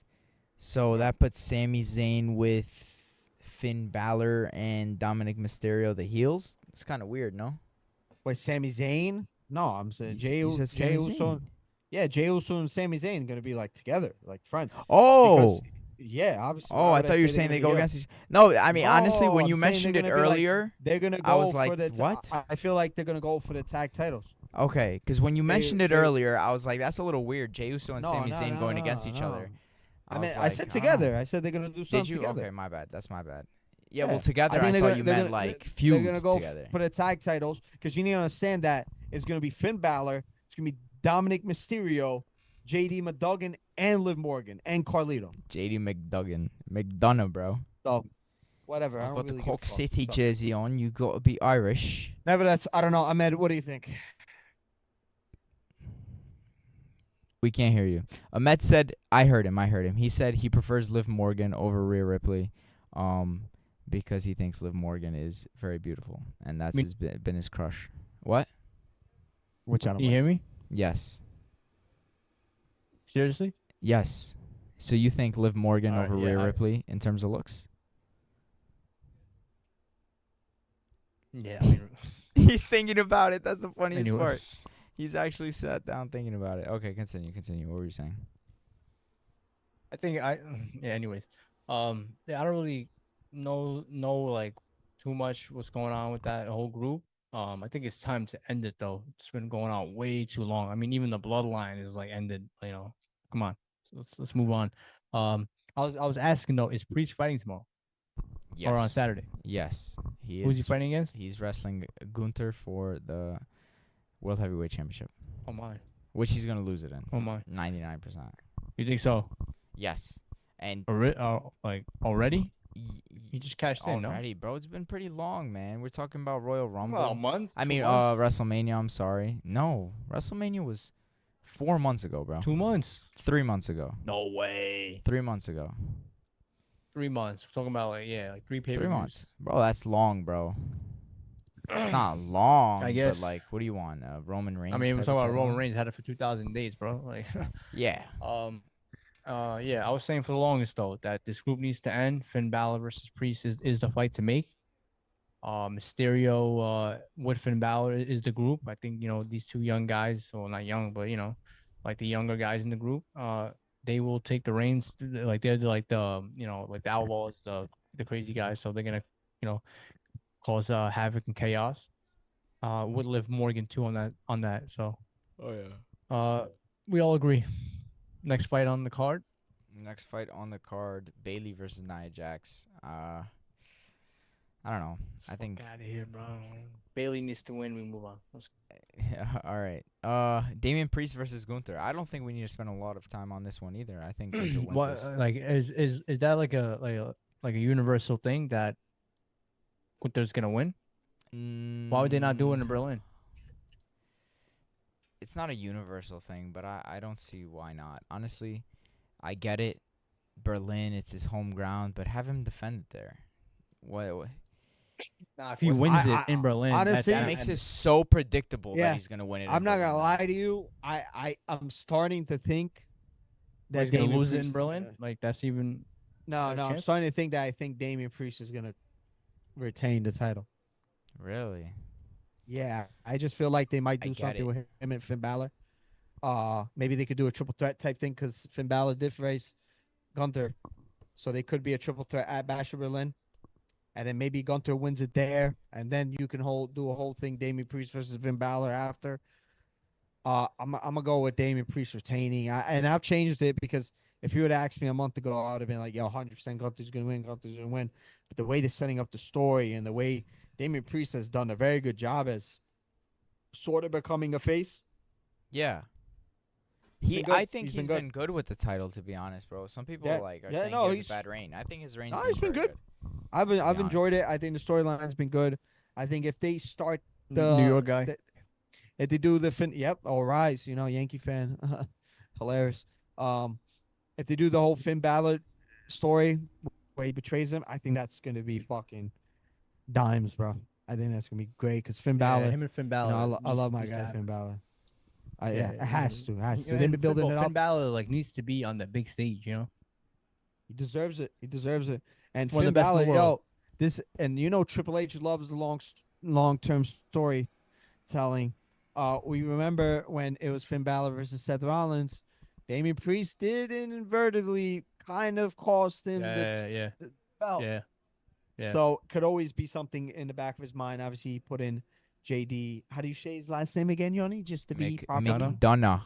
So that puts Sami Zayn with Finn Balor and Dominic Mysterio, the heels. It's kind of weird, no? Wait, Sami Zayn? No, I'm saying Jey You said Sami Uso. Zayn. Yeah, Jey Uso and Sami Zayn going to be like together, like friends. Oh. Because, yeah, obviously. Oh, I thought you were saying they go against each. No, I mean honestly, when you mentioned it earlier, they're gonna go I was for like, the what? I feel like they're gonna go for the tag titles. Okay, because when you mentioned it Jey- earlier, I was like, that's a little weird. Jey Uso and No, Sami no, Zayn no, going no, against each no. other. I was mean, I like, said don't together. know. I said they're gonna do something Did you? together. Okay, my bad. That's my bad. Yeah, Yeah. well, together, think I they're thought gonna- you they're meant gonna- like feud They're gonna go together. for the tag titles because you need to understand that it's gonna be Finn Balor, it's gonna be Dominic Mysterio, JD McDuggan, and Liv Morgan and Carlito. JD McDonough, bro. So whatever. I I don't got really the give a Cork fuck. City So, jersey on. You got to be Irish. nevertheless, I don't know. Ahmed, what do you think? We can't hear you. Ahmed said, I heard him. He said he prefers Liv Morgan over Rhea Ripley, because he thinks Liv Morgan is very beautiful, and that's been his crush. What? Which I don't. You hear me? Yes. Seriously? Yes. So you think Liv Morgan Alright, over yeah, Rhea I- Ripley in terms of looks? Yeah. I mean, He's thinking about it. That's the funniest anyway. part. He's actually sat down thinking about it. Okay, continue. What were you saying? I think yeah. Anyways, yeah, I don't really know like too much what's going on with that whole group. I think it's time to end it though. It's been going on way too long. I mean, even the bloodline is like ended. You know, come on, so let's move on. I was asking though, is Priest fighting tomorrow or on Saturday? Yes, he is. Who's he fighting against? He's wrestling Gunther for the World Heavyweight Championship, Oh my, which he's gonna lose it in. oh my. 99%. You think so? Yes, and Like already? He just cashed in, no? already, bro. It's been pretty long, man. We're talking about Royal Rumble. Well, a month. I 2 mean, months? WrestleMania. I'm sorry. No, WrestleMania was 4 months ago, bro. 2 months. 3 months ago. No way. 3 months ago. 3 months. We're talking about like 3 pay-per-views. 3 months, bro. That's long, bro. It's not long, I guess. but like, what do you want? Roman Reigns. I mean, we're type talking of about title? Roman Reigns had it for 2,000 days, bro. Like, Yeah. yeah, I was saying for the longest though that this group needs to end. Finn Balor versus Priest is the fight to make. Mysterio with Finn Balor is the group. I think these two young guys, well not young, but like the younger guys in the group, they will take the reins. Like they're like the like the Outlaws, the crazy guys. So they're gonna cause havoc and chaos. With Liv Morgan too on that. So Oh yeah. we all agree. Next fight on the card. Next fight on the card: Bailey versus Nia Jax. I don't know. I think. Out of here, bro. Bailey needs to win. We move on. Yeah, all right. Damian Priest versus Gunther. I don't think we need to spend a lot of time on this one either. I think Gunther wins What this. like is that like a universal thing that Gunther's gonna win? Why would they not do it in Berlin? It's not a universal thing, but I don't see why not. Honestly, I get it. Berlin, it's his home ground, but have him defend it there. What? Nah, if he wins it in Berlin, honestly, That makes it so predictable Yeah. that he's gonna win it. I'm in not Berlin. gonna lie to you. I'm starting to think that he's that gonna Damian lose it Priest in is Berlin. gonna- Like that's even No, a no. I'm chance? starting to think that I think Damian Priest is gonna retain the title. Really? Yeah, I just feel like they might I do get something it. with him and Finn Balor. Maybe they could do a triple threat type thing because Finn Balor did face Gunther, so they could be a triple threat at Bash of Berlin, and then maybe Gunther wins it there, and then you can do a whole thing Damian Priest versus Finn Balor after. I'm gonna go with Damian Priest retaining, and I've changed it because if you would have asked me a month ago, I would have been like, "Yo, 100% Gunther's gonna win. Gunther's gonna win." But the way they're setting up the story and the way Damian Priest has done a very good job as sort of becoming a face. Yeah. been good. I think He's he's been been good with the title, to be honest, bro. Some people Yeah. are Yeah, saying no, he has he's- a bad reign. I think his reign's No, he's been very good. I've honest. enjoyed it. I think the storyline's been good. I think if they start the New York guy. if they do the Rise, Yankee fan, hilarious. If they do the whole Finn Balor story where he betrays him, I think that's gonna be fucking dimes, bro. I think that's gonna be great because Finn Balor. him and Finn Balor. I love my needs to guy happen. Finn Balor. It Yeah, has to. They've And been building it Finn up. Balor like needs to be on the big stage, He deserves it. He deserves it. And One of Finn the best in the Balor, world. Triple H loves the long-term storytelling. We remember when it was Finn Balor versus Seth Rollins, Damian Priest did inadvertently kind of cost him the belt. Yeah. So could always be something in the back of his mind. Obviously, he put in JD. How do you say his last name again, Yoni? Just to be proper. McDonough.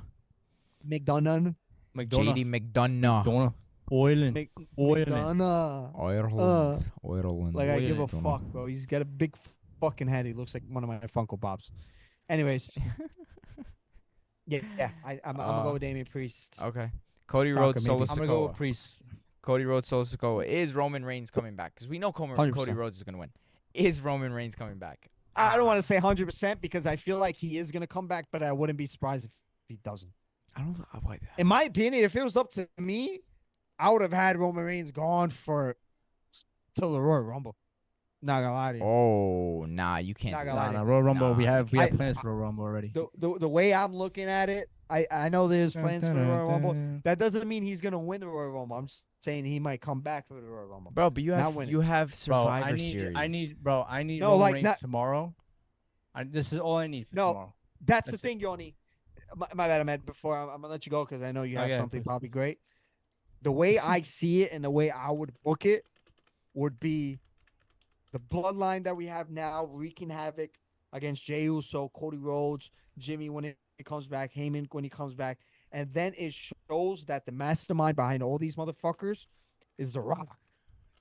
McDonough. JD McDonough. Oiling. McDonough. Ireland. Like I give a Dunno. fuck, bro. He's got a big fucking head. He looks like one of my Funko Pops. Anyways, I'm gonna go with Damian Priest. Okay. Cody Fuck, Rhodes, maybe. Solo I'm gonna go with Sikoa. Priest. Cody Rhodes, Solo Sikoa. Is Roman Reigns coming back? Because we know Cody 100%. Rhodes is gonna win. Is Roman Reigns coming back? I don't want to say 100% because I feel like he is gonna come back, but I wouldn't be surprised if he doesn't. I don't know why that. In my opinion, if it was up to me, I would have had Roman Reigns gone till the Royal Rumble. Not gonna lie to you. Oh, nah, you can't. Not do gonna that. lie to you. Royal Rumble. We Nah, have you can't. plans for Royal Rumble already. The way I'm looking at it, I know there's plans for the Royal Rumble. That doesn't mean he's gonna win the Royal Rumble. I'm just saying he might come back for the Royal Rumble. Bro, but you Not have winning. Survivor Series. I need No, Roman like, Reigns not- tomorrow. This is all I need for No. tomorrow. That's the That's it. thing, Yoni. My bad, Ahmed. Before I'm gonna let you go because I know you have Okay, something please. probably great. The way I see it and the way I would book it would be the bloodline that we have now wreaking havoc against Jey Uso, Cody Rhodes, Jimmy when he comes back, Heyman when he comes back, and then it shows that the mastermind behind all these motherfuckers is The Rock.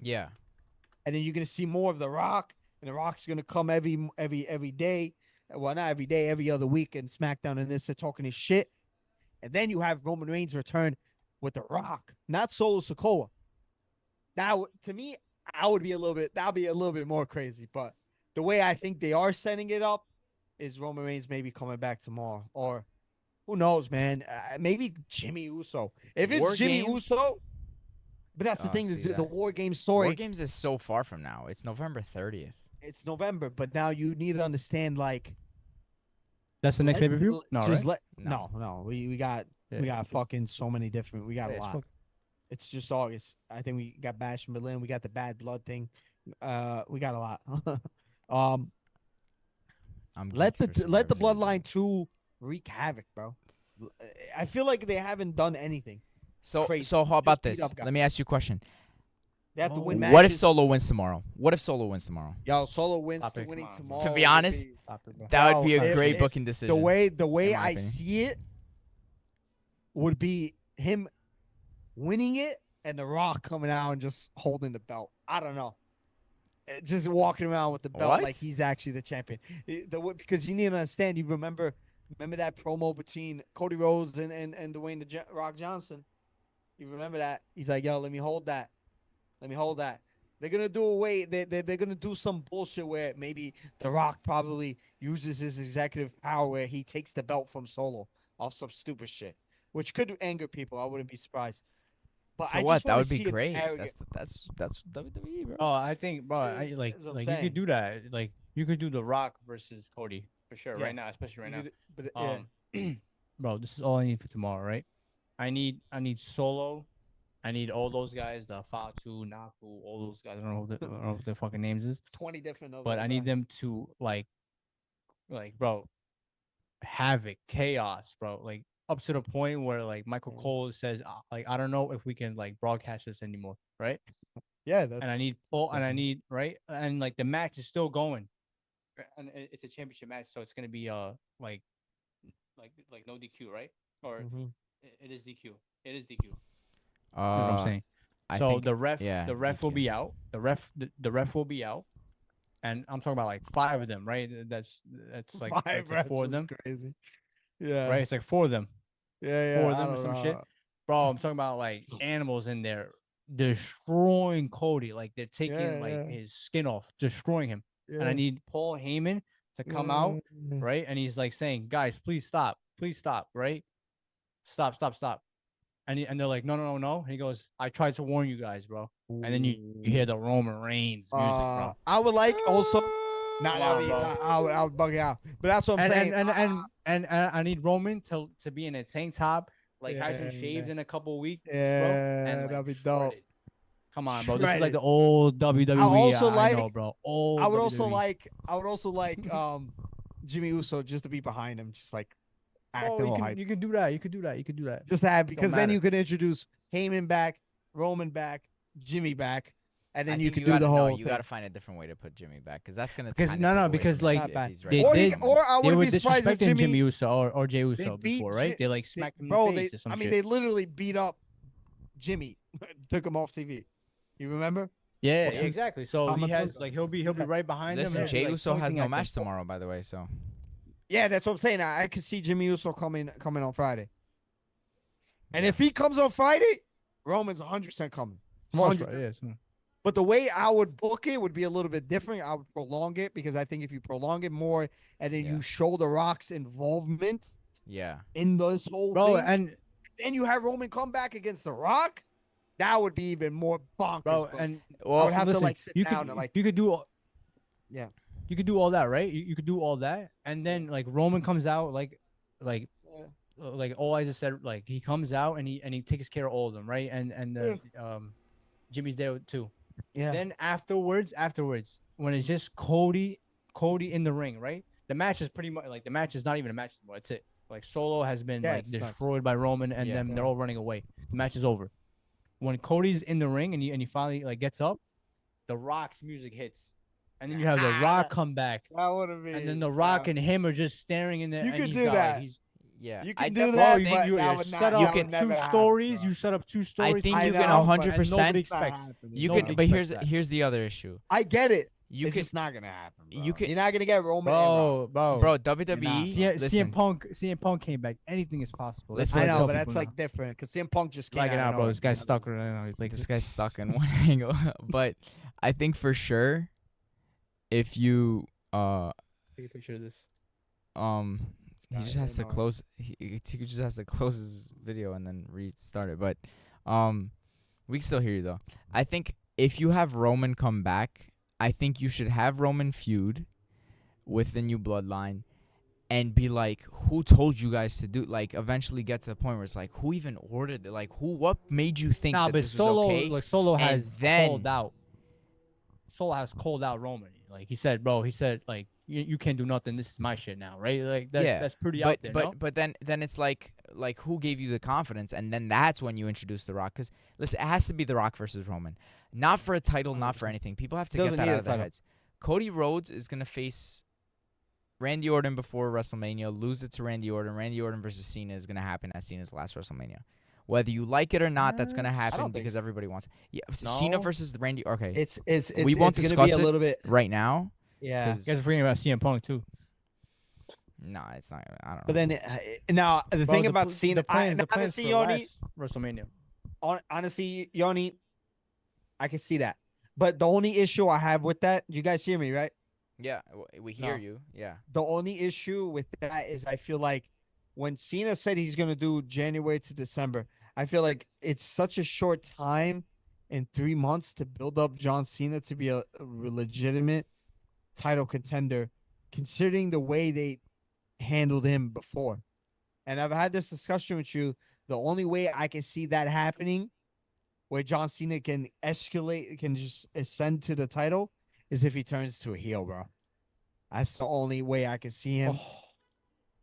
Yeah. And then you're gonna see more of The Rock, and The Rock's gonna come every day. Well, not every day, every other week, and SmackDown and this, talking his shit. And then you have Roman Reigns return with The Rock, not Solo Sikoa. Now, to me, that'd be a little bit more crazy. But the way I think they are setting it up is Roman Reigns maybe coming back tomorrow, or who knows, man? Maybe Jimmy Uso. If it's War Jimmy Games? Uso, But that's the thing. see The that. War Games story. War Games is so far from now. It's November 30th. It's November, but now you need to understand. Like, That's the next let- pay-per-view? No, just right? let no. We got Yeah. fucking so many different. We got Yeah, a it's lot. fuck- It's just August. I think we got Bash in Berlin. We got the Bad Blood thing. We got a lot. I'm Let geeked for the Survivor Series. Bloodline 2 wreak havoc, bro. I feel like they haven't done anything. So crazy. so how about Just beat this? up guys. Let me ask you a question. They have to win Oh. matches. What if Solo wins tomorrow? Yo, Solo wins Stop to it, winning come on. tomorrow? To be would honest, Stop it, bro. That would be Yo, a great if booking decision. the way in my I opinion. see it would be him winning it and The Rock coming out and just holding the belt. I don't know. Just walking around with the belt What? like he's actually the champion. Because you need to understand. You remember that promo between Cody Rhodes and Dwayne the Rock Johnson. You remember that? He's like, "Yo, let me hold that. Let me hold that." They're gonna do away. They're gonna do some bullshit where maybe The Rock probably uses his executive power where he takes the belt from Solo off some stupid shit, which could anger people. I wouldn't be surprised. But So I what? just That wanna would be see an great. arrogant- That's WWE, bro. Oh, I think, bro, Yeah, like that's what I'm you saying. could do that. Like you could do The Rock versus Cody for sure Yeah. right now, especially right now. But yeah. Bro, this is all I need for tomorrow, right? I need Solo. I need all those guys, the Fatu, Naku, all those guys. I don't know what their fucking names is, 20 different of but I need them to like, bro, havoc, chaos, bro. Like up to the point where like Michael Yeah. Cole says, like I don't know if we can like broadcast this anymore, right? Yeah, that's And I need right, and like the match is still going, and it's a championship match, so it's gonna be like no DQ, right? Or Mhm. it is DQ. It is DQ. You know what I'm Uh, saying? I So think, the ref will DQ. be out. The ref will be out, and I'm talking about like 5 of them, right? That's like Five that's like 4 of refs them, is crazy. Yeah. right? It's like 4 of them, Yeah, 4 of I them or don't some shit. know. Bro, I'm talking about like animals in there destroying Cody. Like they're taking Yeah, like yeah. his skin off, destroying him. Yeah. And I need Paul Heyman to come out, Yeah. right? And he's like saying, "Guys, please stop, right? Stop." And they're like, no. And he goes, "I tried to warn you guys, bro." And then you hear the Roman Reigns music, bro. I would like also. Nah, Come that'd on, be, bro. I would bug you out. But that's what I'm saying. And I need Roman to be in a tank top, like had him Yeah. shaved in a couple weeks, bro. Yeah, And like that'd be dope. shredded. Come on, bro. This is like Shredded. the old WWE. also I know, like- bro. Old I would WWE. also like Jimmy Uso just to be behind him, just like Bro, acting all hype. you can do that. You can do that. Just have because then matter. you could introduce Heyman back, Roman back, Jimmy back, and then I you think could do the whole. You thing. gotta find a different way to put Jimmy back because that's gonna. Because kinda take away because from him like if bad. he's they ready Or to he- did, come or in. I they wouldn't were be surprised if disrespecting Jimmy Jimmy Uso or Jey they Uso beat before, right? Ji- They like smacked him in bro, the face or some shit. they literally beat up Jimmy, took him off TV. You remember? Yeah, What's his- exactly. So how he much has was- like he'll be right behind him. Listen, and Jey be, like, Uso has pointing no at them. match tomorrow, by the way. So Yeah, that's what I'm saying. I could see Jimmy Uso coming on Friday. And if he comes on Friday, Roman's 100% coming. Tomorrow's 100%. Friday, yeah, tomorrow. But the way I would book it would be a little bit different. I would prolong it because I think if you prolong it more and then Yeah. you show The Rock's involvement yeah, in this whole Bro, thing, and then you have Roman come back against The Rock, that would be even more bonkers. bro, Bro. and well, would have to, listen, like, sit you down could and, like- you could do all, Yeah. you could do all that, right? You could do all that, and then like Roman comes out like all I just said, like he comes out and he takes care of all of them, right? And Jimmy's there too. Yeah. Then afterwards, when it's just Cody in the ring, right? The match is pretty much like the match is not even a match anymore. That's it. Like Solo has been Yeah, like it's done. destroyed by Roman, and Yeah. then they're all running away. The match is over. When Cody's in the ring and he finally like gets up, the Rock's music hits, and then you have the Rock come back, That would be. and then the Rock and him are just staring in there. You and could he's do got, that. Like, he's yeah. You I can do definitely that, bro, think but you that would set not- up you that would can- never two happen, stories. bro. You set up 2 stories. think I you know, can but 100%. Nobody It's not expects. happening. You Nobody can, but expects that. here's the other issue. I get it. You It's can, just not gonna happen. Bro. you can- You're not gonna get Roman. and Rock. Bro, WWE. CM Listen, Punk came back. Anything is possible. Listen, I what know, tell but people that's now. like different because CM Punk just came Like it out, bro. nowhere. This guy's stuck right now. He's like this guy's stuck in one angle. But I think for sure, if you Take a picture of this. he guy just has to annoying. close. He just has to close his video and then restart it. But We can still hear you though. I think if you have Roman come back, I think you should have Roman feud with the new bloodline and be like, who told you guys to do, like, eventually get to the point where it's like, who even ordered it? Like, what made you think Nah, that but this Solo, was okay? like Solo has then- called out. Solo has called out Roman. Like he said, bro. He said, like, you can't do nothing. This is my shit now, right? Like that's pretty out there. No? But then it's like who gave you the confidence? And then that's when you introduce The Rock. Because listen, it has to be The Rock versus Roman, not for a title, not for anything. People have to get Doesn't that need out a of their title. heads. Cody Rhodes is gonna face Randy Orton before WrestleMania, lose it to Randy Orton. Randy Orton versus Cena is gonna happen at Cena's last WrestleMania. Whether you like it or not, that's gonna I happen don't think because so. everybody wants it. Yeah, Cena No. versus Randy. Okay, It's we won't it's gonna be discuss a it little bit. right now. Yeah. You guys are forgetting about CM Punk too. Nah, it's not. I don't know. But then now the Bro, thing about the Cena, plans, the plans honestly, for Yoni, last WrestleMania. honestly, Yoni, I can see that. But the only issue I have with that, you guys hear me, right? Yeah, we hear No. you. Yeah. The only issue with that is I feel like when Cena said he's gonna do January to December, I feel like it's such a short time in 3 months to build up John Cena to be a legitimate title contender, considering the way they handled him before. And I've had this discussion with you. The only way I can see that happening, where John Cena can escalate, can just ascend to the title, is if he turns to a heel, bro. That's the only way I can see him.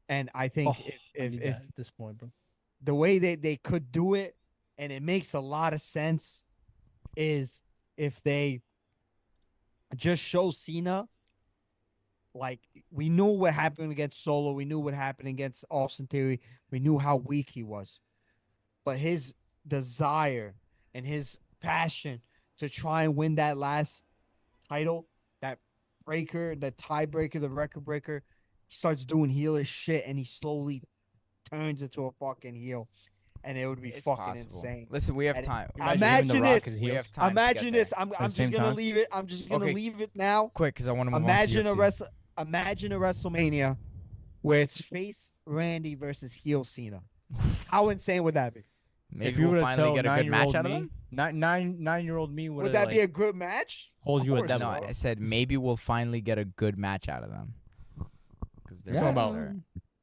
And I think I if need that at this point, bro. the way they could do it, and it makes a lot of sense, is if they just show Cena, like, we knew what happened against Solo, we knew what happened against Austin Theory, we knew how weak he was, but his desire and his passion to try and win that last title, that breaker, the tiebreaker, the record breaker, he starts doing heelish shit and he slowly turns into a fucking heel, and it would be It's fucking possible. insane. Listen, we have And time. imagine this. We have time. Imagine this. I'm the just same gonna time? leave it. I'm just gonna Okay. leave it now. Quick, because I want to move Imagine on to UFC. Imagine a WrestleMania where it's face Randy versus heel Cena. How insane would that be? Maybe if you we'll were to finally tell get a good match 9-year-old out of me, them. nine-year-old me Would that be a good match? holds Of you a course. devil. No, bro. I said maybe we'll finally get a good match out of them. Because their Yeah. matches are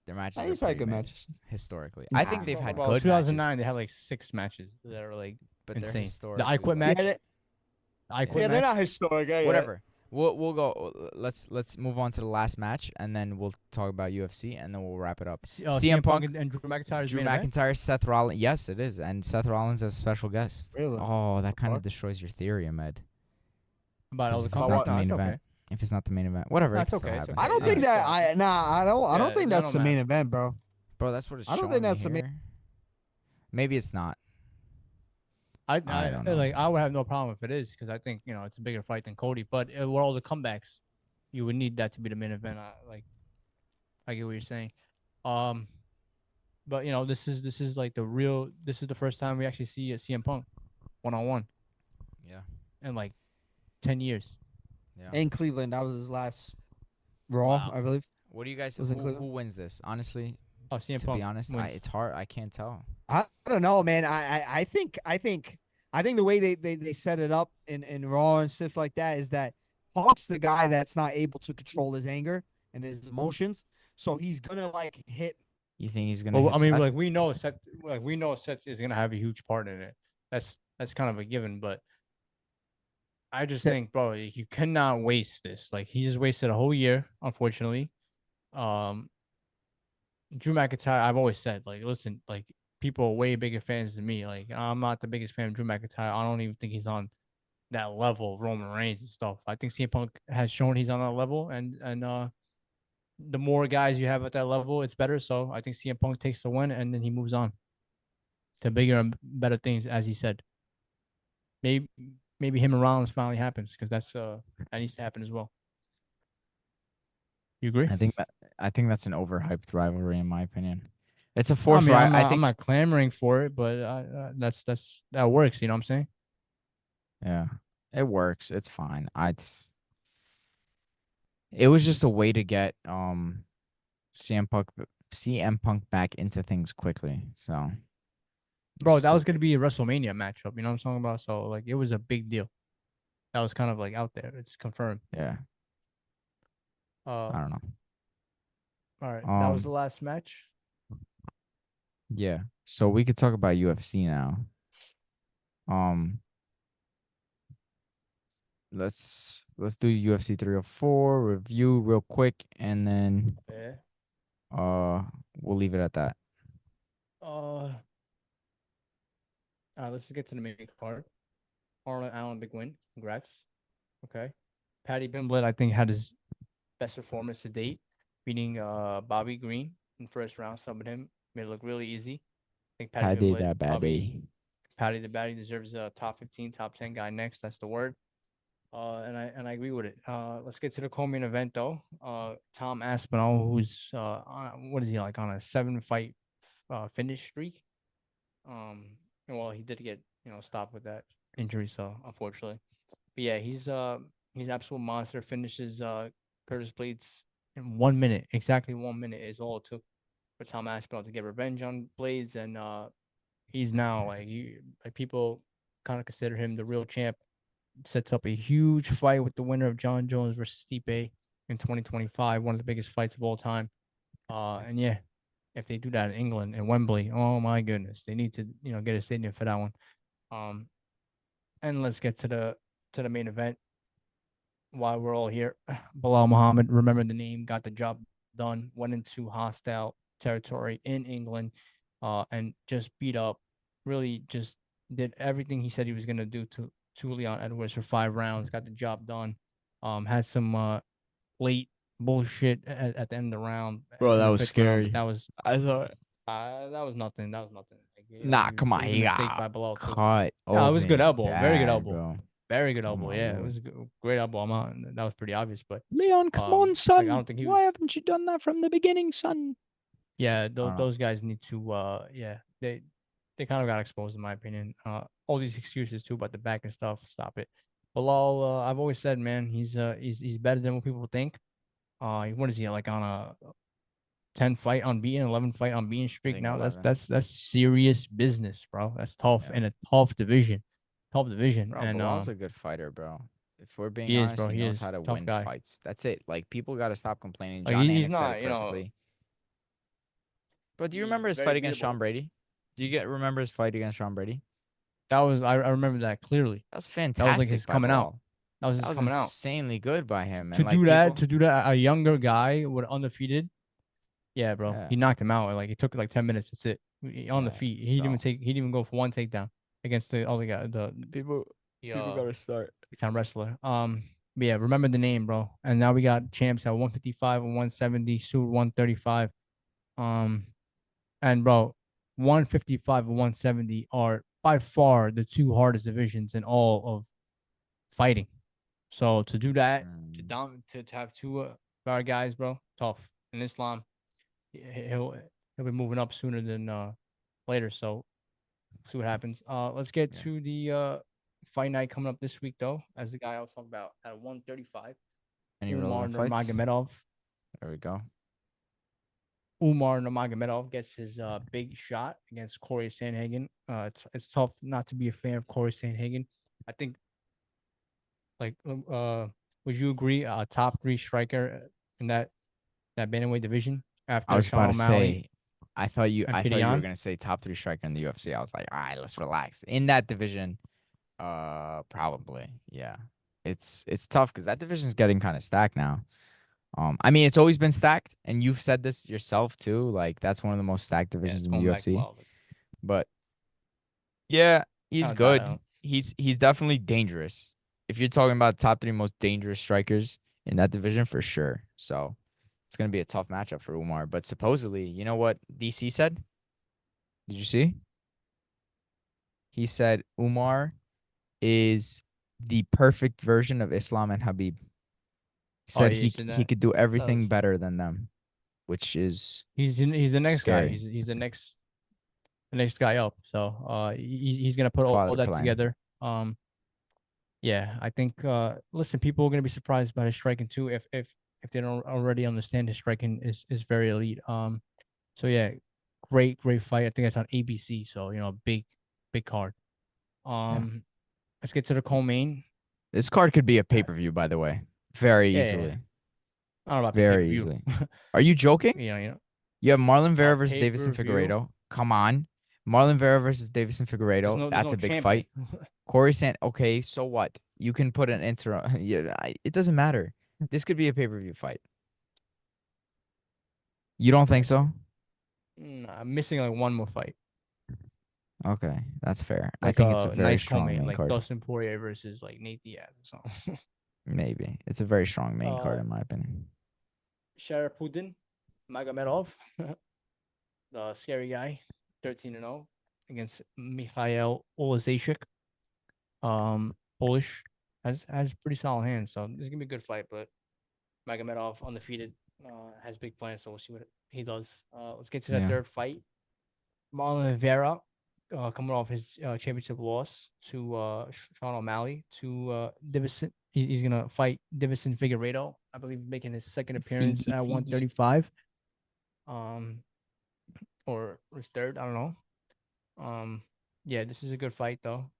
their matches He's are had pretty good mid matches. historically. I think Nah. they've had Well, good 2009, matches, they had like 6 matches that are like but they're insane. historically. The I Quit like- match. Yeah, I Quit yeah, they're match. not historic. Yeah, Whatever. We'll go. Let's move on to the last match, and then we'll talk about UFC, and then we'll wrap it up. CM Punk and Drew McIntyre's Drew main event? McIntyre, Seth Rollins. Yes, it is, and Seth Rollins as a special guest. Really? Oh, that kind of Fuck. destroys your theory, Ahmed. About all If the it's comments. not the No, main it's event, okay. if it's not the main event, whatever. No, it it's can still okay, it's happen. okay. I don't think that. I don't Yeah, think that that's the don't main matter. event, bro. Bro, that's what it's I don't showing think me that's the main- here. Maybe it's not. I don't know. like. I would have no problem if it is because I think it's a bigger fight than Cody. But with all the comebacks, you would need that to be the main event. I get what you're saying. But this is like the real. This is the first time we actually see a CM Punk 1-on-1 Yeah. in like 10 years. Yeah. In Cleveland, that was his last Raw, Wow. I believe. What do you guys? Was in Who Cleveland? wins this? Honestly, Oh, CM to Punk be honest, wins. it's hard. I can't tell. I don't know, man. I think the way they set it up in Raw and stuff like that is that Punk's the guy that's not able to control his anger and his emotions, so he's gonna like hit. You think he's gonna? Well, hit I mean, Seth? like we know Seth is gonna have a huge part in it. That's kind of a given. But I just Yeah. think, bro, you cannot waste this. Like he just wasted a whole year, unfortunately. Drew McIntyre, I've always said, like, listen, like people are way bigger fans than me. Like I'm not the biggest fan of Drew McIntyre. I don't even think he's on that level of Roman Reigns and stuff. I think CM Punk has shown he's on that level, and the more guys you have at that level, it's better. So I think CM Punk takes the win, and then he moves on to bigger and better things, as he said. Maybe him and Rollins finally happens because that needs to happen as well. You agree? I think that's an overhyped rivalry in my opinion. It's a I forced mean, rivalry. I'm not clamoring for it, but that works. You know what I'm saying? Yeah, it works. It's fine. It was just a way to get CM Punk back into things quickly. So Bro, that was gonna be a WrestleMania matchup. You know what I'm talking about? So like, it was a big deal. That was kind of like out there. It's confirmed. Yeah, Uh, I don't know. all right, that was the last match. Yeah. So we could talk about UFC now. Um, let's do UFC 304 review real quick, and then Yeah. we'll leave it at that. All right, let's just get to the main card. Arnold Allen, big win. Congrats. Okay. Paddy Pimblett, I think, had his best performance to date, beating Bobby Green in the first round, subbing him, made it look really easy. I think Paddy Paddy Pimblett, that probably baddie. Paddy the Baddie deserves a top 15, top 10 guy next. That's the word. And I agree with it. Let's get to the co-main event though. Tom Aspinall, who's what is he like on a 7-fight finish streak? Well, he did get stopped with that injury, so unfortunately. But yeah, he's an absolute monster. Finishes Curtis Blades in 1 minute. Exactly 1 minute is all it took for Tom Aspinall to get revenge on Blades, and he's now like people kind of consider him the real champ. Sets up a huge fight with the winner of John Jones versus Stipe in 2025, one of the biggest fights of all time. And yeah, if they do that in England and Wembley, oh my goodness, they need to get a stadium for that one. And let's get to the main event. While we're all here, Bilal Muhammad, remember the name, got the job done, went into hostile territory in England, and just beat up, really just did everything he said he was gonna do to Leon Edwards for 5 rounds, got the job done. Had some late bullshit at the end of the round. Bro, in that the was 5th round, but scary. that was I thought, that was nothing. That was nothing. Like, nah, come on, it was a he mistake got by Bilal too. caught Yeah, it was a good open elbow, very good bad, elbow. bro. Very good Oh elbow. my Yeah, it lord. was a great elbow. That was pretty obvious, but Leon, come on, son. like, I don't think he Why was. haven't you done that from the beginning, son? Yeah, I don't know. those guys need to. Yeah, they kind of got exposed in my opinion. All these excuses too about the back and stuff. Stop it. Bilal, I've always said, man, he's better than what people think. What is he like on a 10-fight unbeaten, 11-fight unbeaten I streak think now? 11. That's serious business, bro. That's tough Yeah. in a tough division. Tough division, Bro, and Bilal's a good fighter, bro. If we're being he is, honest, bro. he He knows is how to tough win guy. fights. That's it. Like, people got to stop complaining. Like, John he's Anik said not, it perfectly. Bro, do you he's remember his very fight against Sean beatable. Brady? Do you remember his fight against Sean Brady? That was I remember that clearly. That was That was like fantastic his by coming out. Bilal. That was That his was coming out. insanely good by him. To And like do that, people, a younger guy with undefeated, yeah, bro. yeah, He knocked him out. Like, it took like 10 minutes. That's it. On the yeah. feet. So He didn't even go for one takedown against the other guy, people, the people gotta start. big time wrestler. But yeah, remember the name, bro. And now we got champs at 155 and 170, suit 135. Um, and bro, 155 and 170 are by far the two hardest divisions in all of fighting. So to do that, to have two of our guys, bro, tough. In Islam, he'll be moving up sooner than later. So see what happens. Let's get Yeah. to the fight night coming up this week though. As the guy I was talking about at 135, Any Umar relevant fights? Nurmagomedov. There we go. Umar Nurmagomedov gets his big shot against Cory Sandhagen. It's tough not to be a fan of Cory Sandhagen. I think, like, would you agree a top 3 striker in that bantamweight division I after was about Sean to O'Malley say, I thought you and were Pidian? gonna say top 3 striker in the UFC. I was like, all right, let's relax. In that division, probably, yeah. It's tough because that division's getting kind of stacked now. I mean, it's always been stacked, and you've said this yourself too. Like, that's one of the most stacked Yeah, divisions it's in the going back a UFC. while. But yeah, he's Kind of died good. out. He's definitely dangerous. If you're talking about top 3 most dangerous strikers in that division, for sure. So it's gonna be a tough matchup for Umar. But supposedly, you know what DC said? Did you see? He said Umar is the perfect version of Islam and Habib. He Oh, said yeah, he he said he that. could do everything Was better than them, which is he's the next guy. scary. He's the next guy up. So he's gonna put all Father that plan. together. Yeah, I think listen, people are gonna be surprised by his striking too if they don't already understand his striking is very elite. So yeah, great fight. I think that's on ABC. So big card. Let's get to the co-main. This card could be a pay-per-view, by the way. Very Yeah. easily. I don't know about Very pay-per-view. easily. Are you joking? You know. You have Marlon Vera versus Davison Pay-per-view. Figueiredo. Come on. Marlon Vera versus Davison Figueiredo. There's That's no a big champion. fight. Cory Okay, so what? You can put an interim. Yeah, it doesn't matter. This could be a pay-per-view fight. You don't think so? I'm missing like one more fight. Okay, that's fair. I Like think it's a very nice strong co-main, main like card. Dustin Poirier versus like Nate Diaz or something. Maybe. It's a very strong main card, Uh, in my opinion. Sharapudin, Magomedov, the scary guy, 13-0 against Mikhail Olazashik. Polish has pretty solid hands, so this is gonna be a good fight. But Magomedov undefeated, has big plans, so we'll see what he does. Let's get to that Yeah. third fight. Marlon Vera, coming off his championship loss to Sean O'Malley to Davison. He's gonna fight Davison Figueiredo, I believe, making his second appearance at 135. Or his third, I don't know. Yeah, this is a good fight though.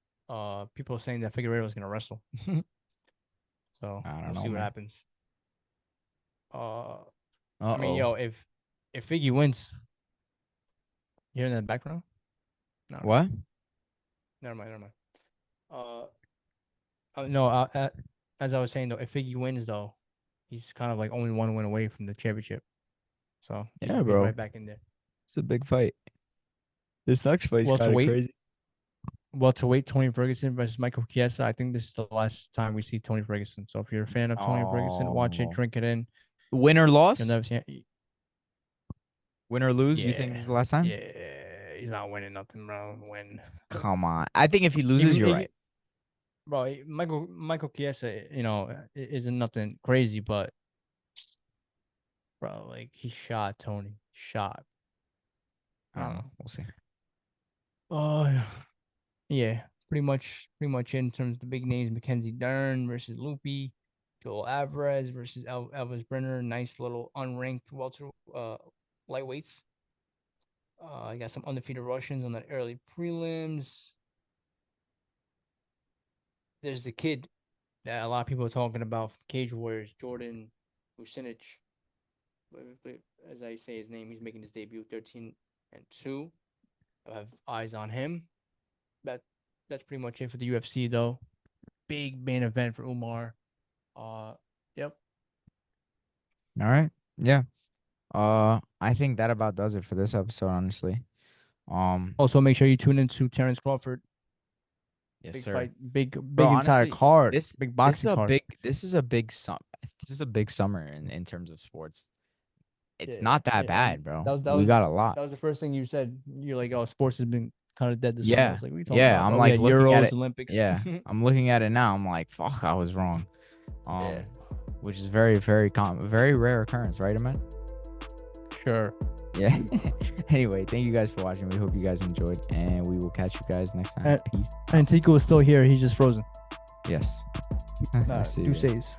People are saying that Figueiredo is gonna wrestle. So I don't we'll know, see what man. happens. I Uh-oh. mean, yo, if Figgy wins, you hearing that in the background? No. What? Never mind. No, as I was saying though, if Figgy wins though, he's kind of like only one win away from the championship. So he's Yeah, gonna be bro. right back in there. It's a big fight. This next fight's Well, to kind of wait- crazy. Welterweight Tony Ferguson versus Michael Chiesa. I think this is the last time we see Tony Ferguson. So if you're a fan of Tony Ferguson, watch it, Oh. drink it in. Win or loss? You'll never see it. Win or lose? You think this is the last time? Yeah, he's not winning nothing, bro. Win. Come on. I think if he loses, you're right. Bro, Michael Chiesa, isn't nothing crazy, but bro, like he shot Tony. Shot. I don't know. We'll see. Oh, yeah. Pretty much in terms of the big names: Mackenzie Dern versus Lupi, Joel Alvarez versus Elvis Brenner. Nice little unranked welter lightweights. I got some undefeated Russians on the early prelims. There's the kid that a lot of people are talking about from Cage Warriors, Jordan Vucinic. As I say his name, he's making his debut, 13-2. I have eyes on him. That's pretty much it for the UFC, though. Big main event for Umar. Yep. All right. Yeah. I think that about does it for this episode, honestly. Also, make sure you tune into Terrence Crawford. Yes, Big sir. fight, big Bro, entire honestly, card. This big boxing card. This is a big summer in terms of sports. It's Yeah, not that yeah, bad, and bro. that We was- got a lot. That was the first thing you said. You're like, oh, sports has been kind of dead this summer. I Yeah. was like, what are you talking Yeah, about? I'm Oh, like yeah, looking at Euros, it. Olympics. Yeah, I'm looking at it now. I'm like, fuck, I was wrong. Yeah. Which is very, very very rare occurrence, right, Ahmed? Sure. Yeah. Anyway, thank you guys for watching. We hope you guys enjoyed, and we will catch you guys next time. Peace. And Tico is still here. He's just frozen. Yes. Nah, See do you. says.